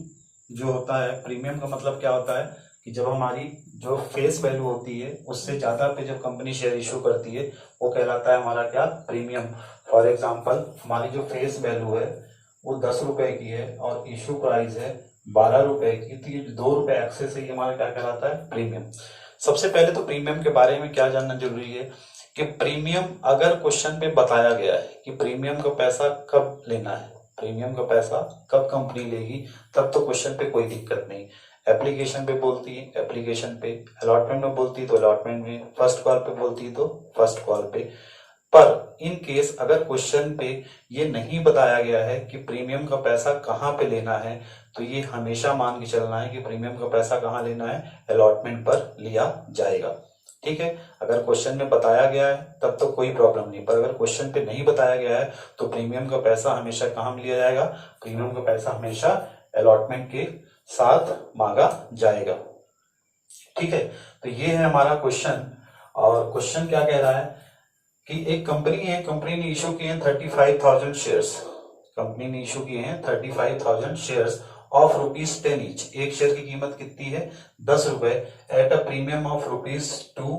जो होता है, प्रीमियम का मतलब क्या होता है कि जब हमारी जो फेस वैल्यू होती है उससे ज्यादा पे जब कंपनी शेयर इशू करती है वो कहलाता है हमारा क्या, प्रीमियम। फॉर एग्जांपल हमारी जो फेस वैल्यू है वो 10 रुपए की है और इशू प्राइस है 12 रुपए की, तो ये 2 रुपए एक्सेस है, ये हमारा क्या कहलाता है, प्रीमियम। सबसे पहले तो प्रीमियम के बारे में क्या जानना जरूरी है कि प्रीमियम अगर क्वेश्चन पे बताया गया है कि प्रीमियम का पैसा कब लेना है, प्रीमियम का पैसा कब कंपनी लेगी, तब तो क्वेश्चन पे कोई दिक्कत नहीं। एप्लीकेशन पे बोलती है एप्लीकेशन पे, अलॉटमेंट में बोलती है तो अलॉटमेंट में, फर्स्ट कॉल पे बोलती है तो फर्स्ट कॉल पे। पर इन केस अगर क्वेश्चन पे ये नहीं बताया गया है कि प्रीमियम का पैसा कहाँ पे लेना है, तो ये हमेशा मान के चलना है कि प्रीमियम का पैसा कहाँ लेना है, अलॉटमेंट पर लिया जाएगा। ठीक है, अगर क्वेश्चन में बताया गया है तब तो कोई प्रॉब्लम नहीं, पर अगर क्वेश्चन पे नहीं बताया गया है तो प्रीमियम का पैसा हमेशा कहाँ लिया जाएगा, प्रीमियम का पैसा हमेशा अलॉटमेंट के साथ मांगा जाएगा। ठीक है, तो ये है हमारा क्वेश्चन। और क्वेश्चन क्या कह रहा है कि एक कंपनी है, कंपनी ने इशू किए हैं 35,000 शेयर्स, कंपनी ने इशू किए हैं 35,000 शेयर्स ऑफ ₹10 ईच। एक शेयर की कीमत कितनी है, 10 रुपए, एट अ प्रीमियम ऑफ ₹2,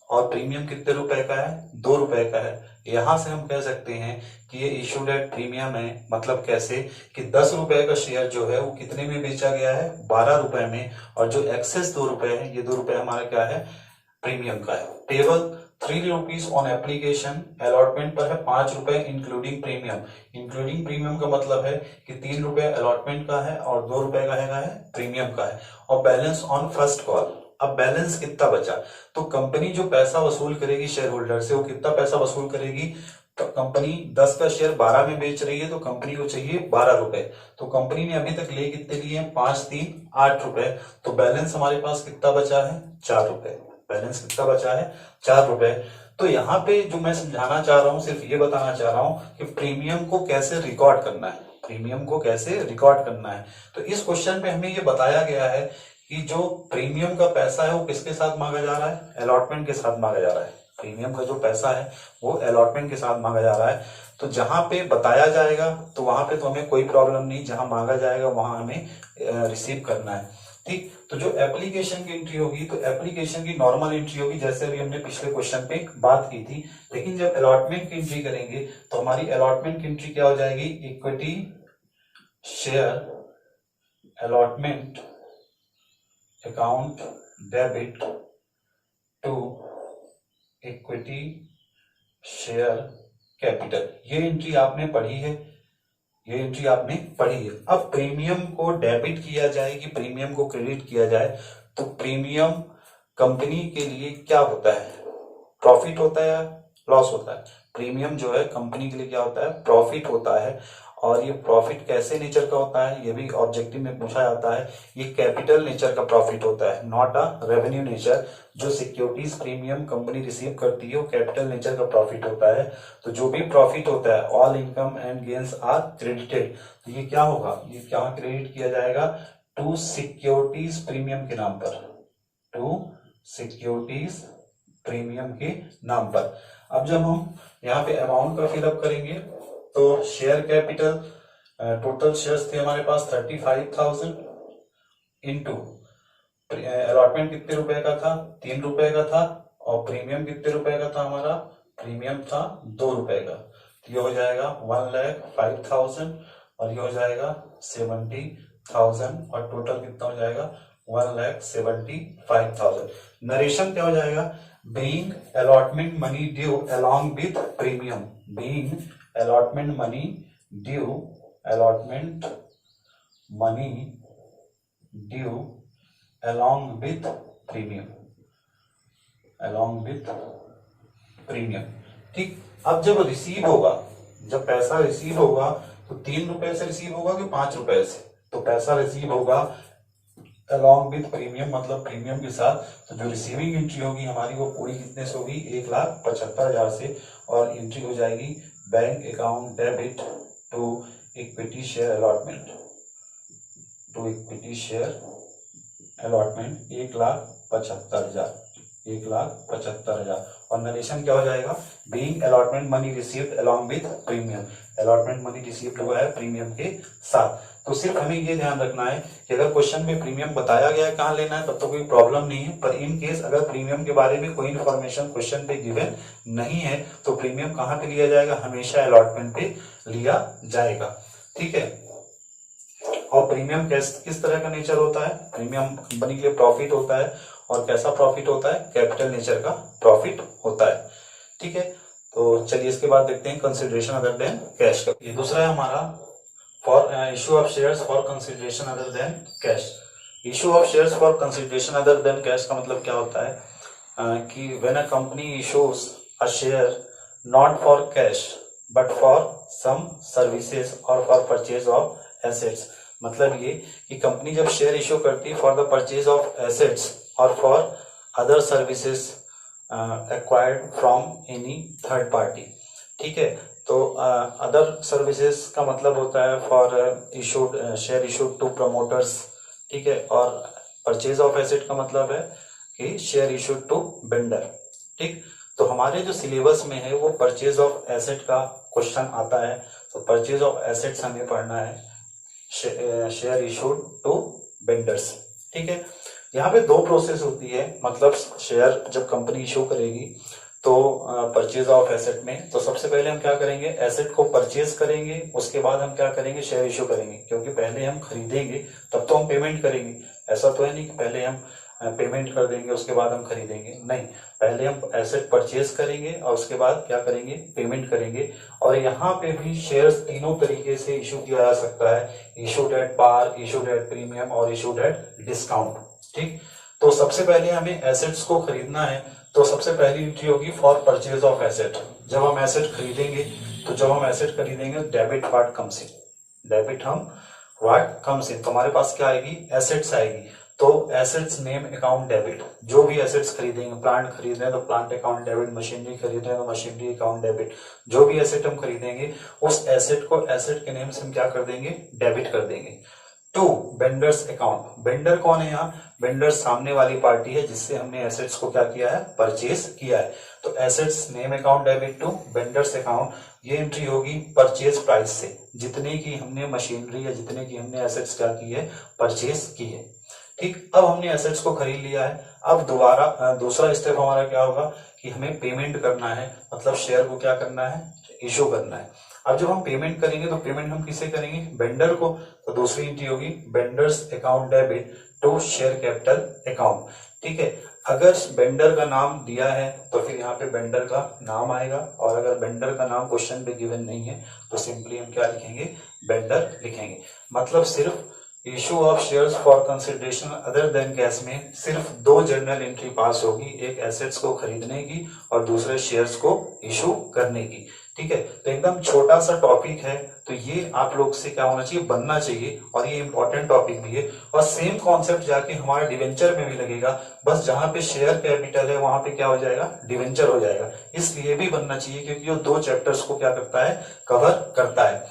और प्रीमियम कितने रुपए का है, 2 रुपए का है। यहां से हम कह सकते हैं कि ये इशूड एट प्रीमियम है। मतलब कैसे कि 10 रुपए का शेयर जो है वो कितने में बेचा गया है, 12 रुपए में, और जो एक्सेस 2 रुपए है, ये 2 रुपए हमारा क्या है, प्रीमियम का है। Table 3 rupees on application, allotment पर है 5 रुपए इंक्लूडिंग प्रीमियम। इंक्लूडिंग प्रीमियम का मतलब है कि 3 रुपए अलॉटमेंट का है और 2 रुपए का है प्रीमियम का है। और बैलेंस ऑन फर्स्ट कॉल, अब बैलेंस कितना बचा, तो कंपनी जो पैसा वसूल करेगी शेयर होल्डर से वो कितना पैसा वसूल करेगी, तो कंपनी 10 का शेयर 12 में बेच रही है तो कंपनी को चाहिए 12 रुपए, तो कंपनी ने अभी तक ले कितने लिए हैं, 5 3 8 रुपए, तो बैलेंस हमारे पास कितना बचा है, 4 रुपए। बैलेंस कितना बचा है, 4 रुपए। तो यहाँ पे जो मैं समझाना चाह रहा हूँ, सिर्फ ये बताना चाह रहा हूँ कि प्रीमियम को कैसे रिकॉर्ड करना है, प्रीमियम को कैसे रिकॉर्ड करना है। तो इस क्वेश्चन पे हमें ये बताया गया है कि जो प्रीमियम का पैसा है वो किसके साथ मांगा जा रहा है, अलॉटमेंट के साथ मांगा जा रहा है। प्रीमियम का जो पैसा है वो अलॉटमेंट के साथ मांगा जा रहा है। तो जहां पे बताया जाएगा तो वहां पे तो हमें कोई प्रॉब्लम नहीं, जहां मांगा जाएगा वहां हमें रिसीव करना है। ठीक, तो जो एप्लीकेशन की एंट्री होगी तो एप्लीकेशन की नॉर्मल एंट्री होगी, जैसे अभी हमने पिछले क्वेश्चन पे बात की थी। लेकिन जब अलॉटमेंट की एंट्री करेंगे तो हमारी अलॉटमेंट की एंट्री क्या हो जाएगी, equity share allotment account debit to equity share capital. ये एंट्री आपने पढ़ी है, ये एंट्री आपने पढ़ी है। अब प्रीमियम को डेबिट किया जाए कि प्रीमियम को क्रेडिट किया जाए, तो प्रीमियम कंपनी के लिए क्या होता है, प्रॉफिट होता है या लॉस होता है। प्रीमियम जो है कंपनी के लिए क्या होता है, प्रॉफिट होता है। और ये प्रॉफिट कैसे नेचर का होता है, ये भी ऑब्जेक्टिव में पूछा जाता है। ये कैपिटल नेचर का प्रॉफिट होता है, नॉट अ रेवेन्यू नेचर। जो सिक्योरिटीज प्रीमियम कंपनी रिसीव करती है वो कैपिटल नेचर का प्रॉफिट होता है। तो जो भी प्रॉफिट होता है, all income and gains are credited, तो ये क्या होगा, ये क्या क्रेडिट किया जाएगा, टू सिक्योरिटीज प्रीमियम के नाम पर, टू सिक्योरिटीज प्रीमियम के नाम पर। अब जब हम यहाँ पे अमाउंट का फिलअप करेंगे तो शेयर कैपिटल, टोटल शेयर्स थे हमारे पास 35,000 इंटू अलॉटमेंट कितने रुपए का था, 3 रुपए का था, और प्रीमियम कितने रुपए का था, हमारा प्रीमियम था 2 रुपए का। तो ये हो जाएगा 1,05,000 और ये हो जाएगा 70,000 और टोटल कितना हो जाएगा 1,75,000। नरेशन क्या हो जाएगा, being allotment money due along with premium, being allotment money due, allotment money due along with premium, along with premium। ठीक, अब जब रिसीव होगा, जब पैसा रिसीव होगा तो 3 रुपए से रिसीव होगा कि 5 रुपए से, तो पैसा रिसीव होगा along with प्रीमियम, मतलब प्रीमियम के साथ। तो जो रिसीविंग एंट्री होगी हमारी वो पूरी कितने से होगी, 1,75,000 से, और एंट्री हो जाएगी bank account debit to equity share allotment, to equity share allotment 1,75,000, 1,75,000। और नरेशन क्या हो जाएगा, being allotment money received along with premium, allotment money received हुआ है प्रीमियम के साथ। तो सिर्फ हमें ये ध्यान रखना है कि अगर क्वेश्चन में प्रीमियम बताया गया है कहाँ लेना है तब तो कोई प्रॉब्लम नहीं है, पर इन केस अगर प्रीमियम के बारे में कोई इन्फॉर्मेशन क्वेश्चन पे गिवन नहीं है तो प्रीमियम कहाँ पे लिया जाएगा, हमेशा अलॉटमेंट पे लिया जाएगा। ठीक है, और प्रीमियम किस तरह का नेचर होता है, प्रीमियम कंपनी के लिए प्रॉफिट होता है, और कैसा प्रॉफिट होता है, कैपिटल नेचर का प्रॉफिट होता है। ठीक है, तो चलिए इसके बाद देखते हैं कंसिडरेशन अदर देन कैश का। ये दूसरा है हमारा for issue of shares for consideration other than cash. Issue of shares for consideration other than cash का मतलब क्या होता है कि when a company issues a share not for cash but for some services और फॉर परचेज ऑफ एसेट्स। मतलब ये कि कंपनी जब शेयर इशू करती है for the purchase of assets और for other services acquired from any third party. ठीक है, तो अदर सर्विसेज का मतलब होता है for issued share issued to promoters. ठीक है, और परचेज ऑफ एसेट का मतलब है कि शेयर इशूड टू वेंडर। ठीक, तो हमारे जो सिलेबस में है वो परचेज ऑफ एसेट का क्वेश्चन आता है, तो परचेज ऑफ एसेट्स हमें पढ़ना है, शेयर इशूड टू वेंडर्स। ठीक है, यहाँ पे 2 प्रोसेस होती है, मतलब शेयर जब कंपनी इशू करेगी तो परचेज ऑफ एसेट में, तो सबसे पहले हम क्या करेंगे, एसेट को परचेज करेंगे, उसके बाद हम क्या करेंगे, शेयर इशू करेंगे। क्योंकि पहले हम खरीदेंगे तब तो हम पेमेंट करेंगे, ऐसा तो है नहीं कि पहले हम पेमेंट कर देंगे उसके बाद हम खरीदेंगे, नहीं, पहले हम एसेट परचेज करेंगे और उसके बाद क्या करेंगे, पेमेंट करेंगे। और यहाँ पे भी शेयर्स तीनों तरीके से इशू किया जा सकता है, issued at par, issued at premium और इशूड एट डिस्काउंट। ठीक, तो सबसे पहले हमें एसेट्स को खरीदना है, तो सबसे पहली एंट्री होगी फॉर परचेज ऑफ एसेट। जब हम एसेट खरीदेंगे तो जब हम एसेट खरीदेंगे debit what comes in, debit हम व्हाट कम्स इन, तो हमारे पास क्या आएगी, एसेट्स आएगी। तो एसेट्स नेम अकाउंट डेबिट, जो भी एसेट्स खरीदेंगे, प्लांट खरीद रहे हैं तो प्लांट अकाउंट डेबिट, मशीनरी खरीद रहे हैं तो मशीनरी अकाउंट डेबिट, जो भी एसेट हम खरीदेंगे उस एसेट को एसेट के नेम से हम क्या कर देंगे, डेबिट कर देंगे। टू वेंडर्स अकाउंट, वेंडर कौन है यहाँ, वेंडर सामने वाली पार्टी है जिससे हमने एसेट्स को क्या किया है, परचेज किया है। तो assets name account debit to vendors account, ये एंट्री होगी परचेज प्राइस से, जितने की हमने मशीनरी या जितने की हमने एसेट्स क्या की है, परचेज की है। ठीक, अब हमने एसेट्स को खरीद लिया है, अब दोबारा दूसरा स्टेप हमारा क्या होगा कि हमें पेमेंट करना है, मतलब शेयर को क्या करना है, इशू करना है। अब जब हम पेमेंट करेंगे तो पेमेंट हम किसे करेंगे, वेंडर को, तो दूसरी एंट्री होगी vendors account debit to share capital account. ठीक है, अगर वेंडर का नाम दिया है तो फिर यहाँ पे वेंडर का नाम आएगा, और अगर वेंडर का नाम क्वेश्चन पे गिवन नहीं है तो सिंपली हम क्या लिखेंगे, वेंडर लिखेंगे। मतलब सिर्फ issue of shares for consideration other than cash में सिर्फ 2 जर्नल एंट्री पास होगी, एक एसेट्स को खरीदने की और दूसरे शेयर्स को इशू करने की। ठीक है। तो एकदम छोटा सा टॉपिक है, तो ये आप लोग से क्या होना चाहिए, बनना चाहिए, और ये इंपॉर्टेंट टॉपिक भी है। और सेम कॉन्सेप्ट जाके हमारा डिवेंचर में भी लगेगा, बस जहां पे शेयर कैपिटल है वहां पे क्या हो जाएगा, डिवेंचर हो जाएगा। इसलिए भी बनना चाहिए क्योंकि वो दो चैप्टर्स को क्या करता है, कवर करता है।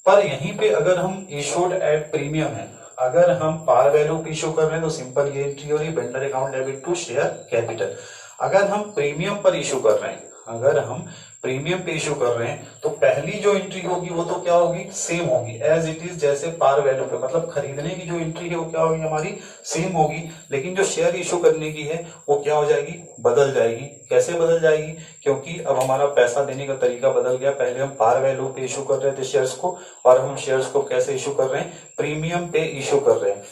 पर यहीं पे अगर हम इशूड एट प्रीमियम है, अगर हम पार वैल्यू पे इशू कर रहे हैं तो सिंपल ये एंट्री हो रही है, vendor account debit to share capital. अगर हम प्रीमियम पर इशू कर रहे हैं, अगर हम प्रीमियम पे इशू कर रहे हैं, तो पहली जो एंट्री होगी वो तो क्या होगी, सेम होगी एज इट इज, जैसे पार वैल्यू पे, मतलब खरीदने की जो एंट्री है वो क्या होगी, हमारी सेम होगी। लेकिन जो शेयर इशू करने की है वो क्या हो जाएगी, बदल जाएगी। कैसे बदल जाएगी, क्योंकि अब हमारा पैसा देने का तरीका बदल गया। पहले हम पार वैल्यू पे इशू कर रहे थे शेयर्स को, और हम शेयर्स को कैसे इशू कर रहे हैं, प्रीमियम पे इशू कर रहे हैं।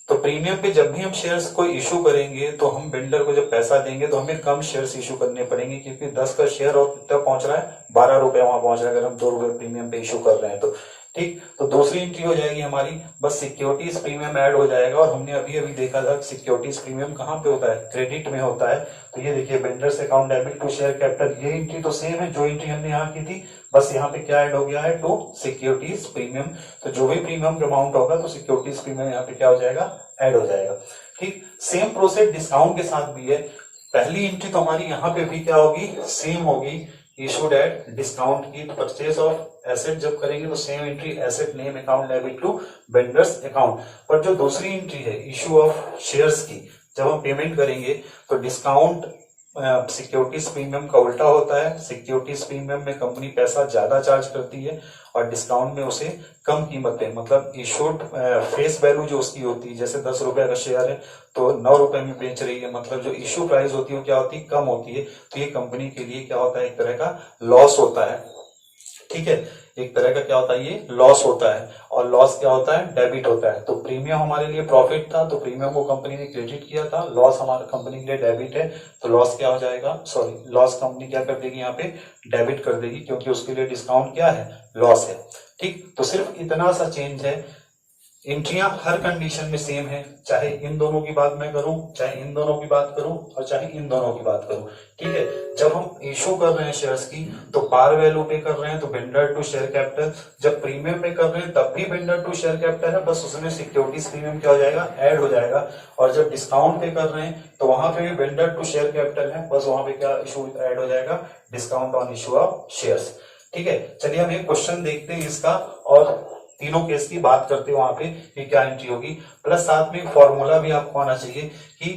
तो प्रीमियम पे जब भी हम शेयर्स को इशू करेंगे तो हम बिल्डर को जब पैसा देंगे तो हमें कम शेयर्स इशू करने पड़ेंगे, क्योंकि 10 का शेयर और कितना पहुंच रहा है, 12 रुपए वहां पहुंच रहा है, अगर हम 2 रुपए प्रीमियम पे इशू कर रहे हैं तो। ठीक, तो दूसरी एंट्री हो जाएगी हमारी, बस सिक्योरिटीज प्रीमियम ऐड हो जाएगा। और हमने अभी अभी देखा था सिक्योरिटीज प्रीमियम कहाँ पे होता है, क्रेडिट में होता है। तो ये देखिए, vendors account debit to share capital, ये एंट्री तो सेम है जो एंट्री हमने यहाँ की थी, बस यहाँ पे क्या ऐड हो गया है, टू सिक्योरिटीज प्रीमियम। तो जो भी प्रीमियम अमाउंट होगा तो सिक्योरिटीज प्रीमियम यहाँ पे क्या हो जाएगा, ऐड हो जाएगा। ठीक, सेम प्रोसेस डिस्काउंट के साथ भी है। पहली एंट्री तो हमारी यहाँ पे भी क्या होगी, सेम होगी, इशूड एट डिस्काउंट की। परचेज ऑफ एसेट जब करेंगे तो same entry, asset name account debit to vendors account. पर जो दूसरी एंट्री है इशू ऑफ शेयर्स की, जब हम पेमेंट करेंगे तो डिस्काउंट सिक्योरिटीज प्रीमियम का उल्टा होता है। सिक्योरिटीज प्रीमियम में कंपनी पैसा ज्यादा चार्ज करती है और डिस्काउंट में उसे कम कीमत पे, मतलब इशूड फेस वैल्यू जो उसकी होती है, जैसे 10 रुपए का शेयर है तो 9 रुपए में बेच रही है, मतलब जो इशू प्राइस होती है वो क्या होती है, कम होती है। तो ये कंपनी के लिए क्या होता है, एक तरह का लॉस होता है। ठीक है, एक तरह का क्या होता है, ये लॉस होता है। और लॉस क्या होता है, डेबिट होता है। तो प्रीमियम हमारे लिए प्रॉफिट था, तो प्रीमियम को कंपनी ने क्रेडिट किया था, लॉस हमारे कंपनी के लिए डेबिट है, तो लॉस क्या हो जाएगा, सॉरी, लॉस कंपनी क्या कर देगी, यहाँ पे डेबिट कर देगी, क्योंकि उसके लिए डिस्काउंट क्या है, लॉस है। ठीक, तो सिर्फ इतना सा चेंज है। एंट्रियां हर कंडीशन में सेम है, चाहे इन दोनों की बात मैं करूं, चाहे इन दोनों की बात करूं, और चाहे इन दोनों की बात करूं। ठीक है, जब हम इशू कर रहे हैं शेयर्स की तो पार वैल्यू पे कर रहे हैं तो वेंडर टू शेयर कैपिटल, जब प्रीमियम पे कर रहे हैं तब भी वेंडर टू शेयर कैपिटल है, बस उसमें सिक्योरिटीज प्रीमियम क्या हो जाएगा, ऐड हो जाएगा। और जब डिस्काउंट पे कर रहे हैं तो वहां पे भी वेंडर टू शेयर कैपिटल है, बस वहां पे क्या इशू ऐड हो जाएगा, discount on issue of shares. ठीक है, चलिए हम एक क्वेश्चन देखते हैं इसका, और तीनों केस की बात करते हैं वहां पे कि क्या एंट्री होगी। प्लस साथ में फॉर्मूला भी आपको आना चाहिए कि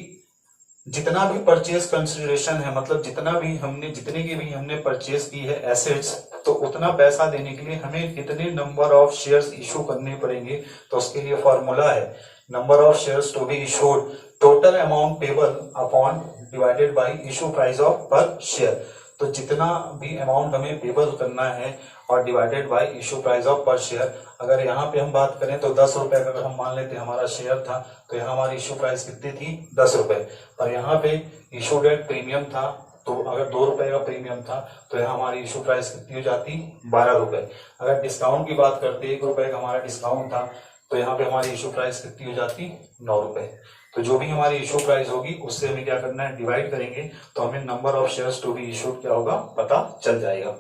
जितना भी परचेज कंसिडरेशन है, मतलब जितने की भी हमने परचेज की है एसेट्स, तो उतना पैसा देने के लिए हमें कितने नंबर ऑफ शेयर्स इशू करने पड़ेंगे। तो उसके लिए फॉर्मूला है number of shares to be issued, total amount payable upon divided by issue price of per share. तो जितना भी अमाउंट हमें पेबल करना है और divided by issue price of per share. अगर यहाँ पे हम बात करें तो 10 रुपए का अगर हम मान लेते हमारा शेयर था, तो यहाँ हमारी इशू प्राइस कितनी थी, 10 रुपए। पर यहाँ पे इशू डेट प्रीमियम था, तो अगर 2 रुपए का प्रीमियम था तो यहाँ हमारी इशू प्राइस कितनी हो जाती, 12 रुपए। अगर डिस्काउंट की बात करते 1 रुपए का हमारा डिस्काउंट था, तो यहाँ पे हमारी इशू प्राइस कितनी हो जाती, 9 रुपए। तो जो भी हमारी इशू प्राइस होगी उससे हमें क्या करना है, डिवाइड करेंगे, तो हमें number of shares to be issued क्या होगा, पता चल जाएगा।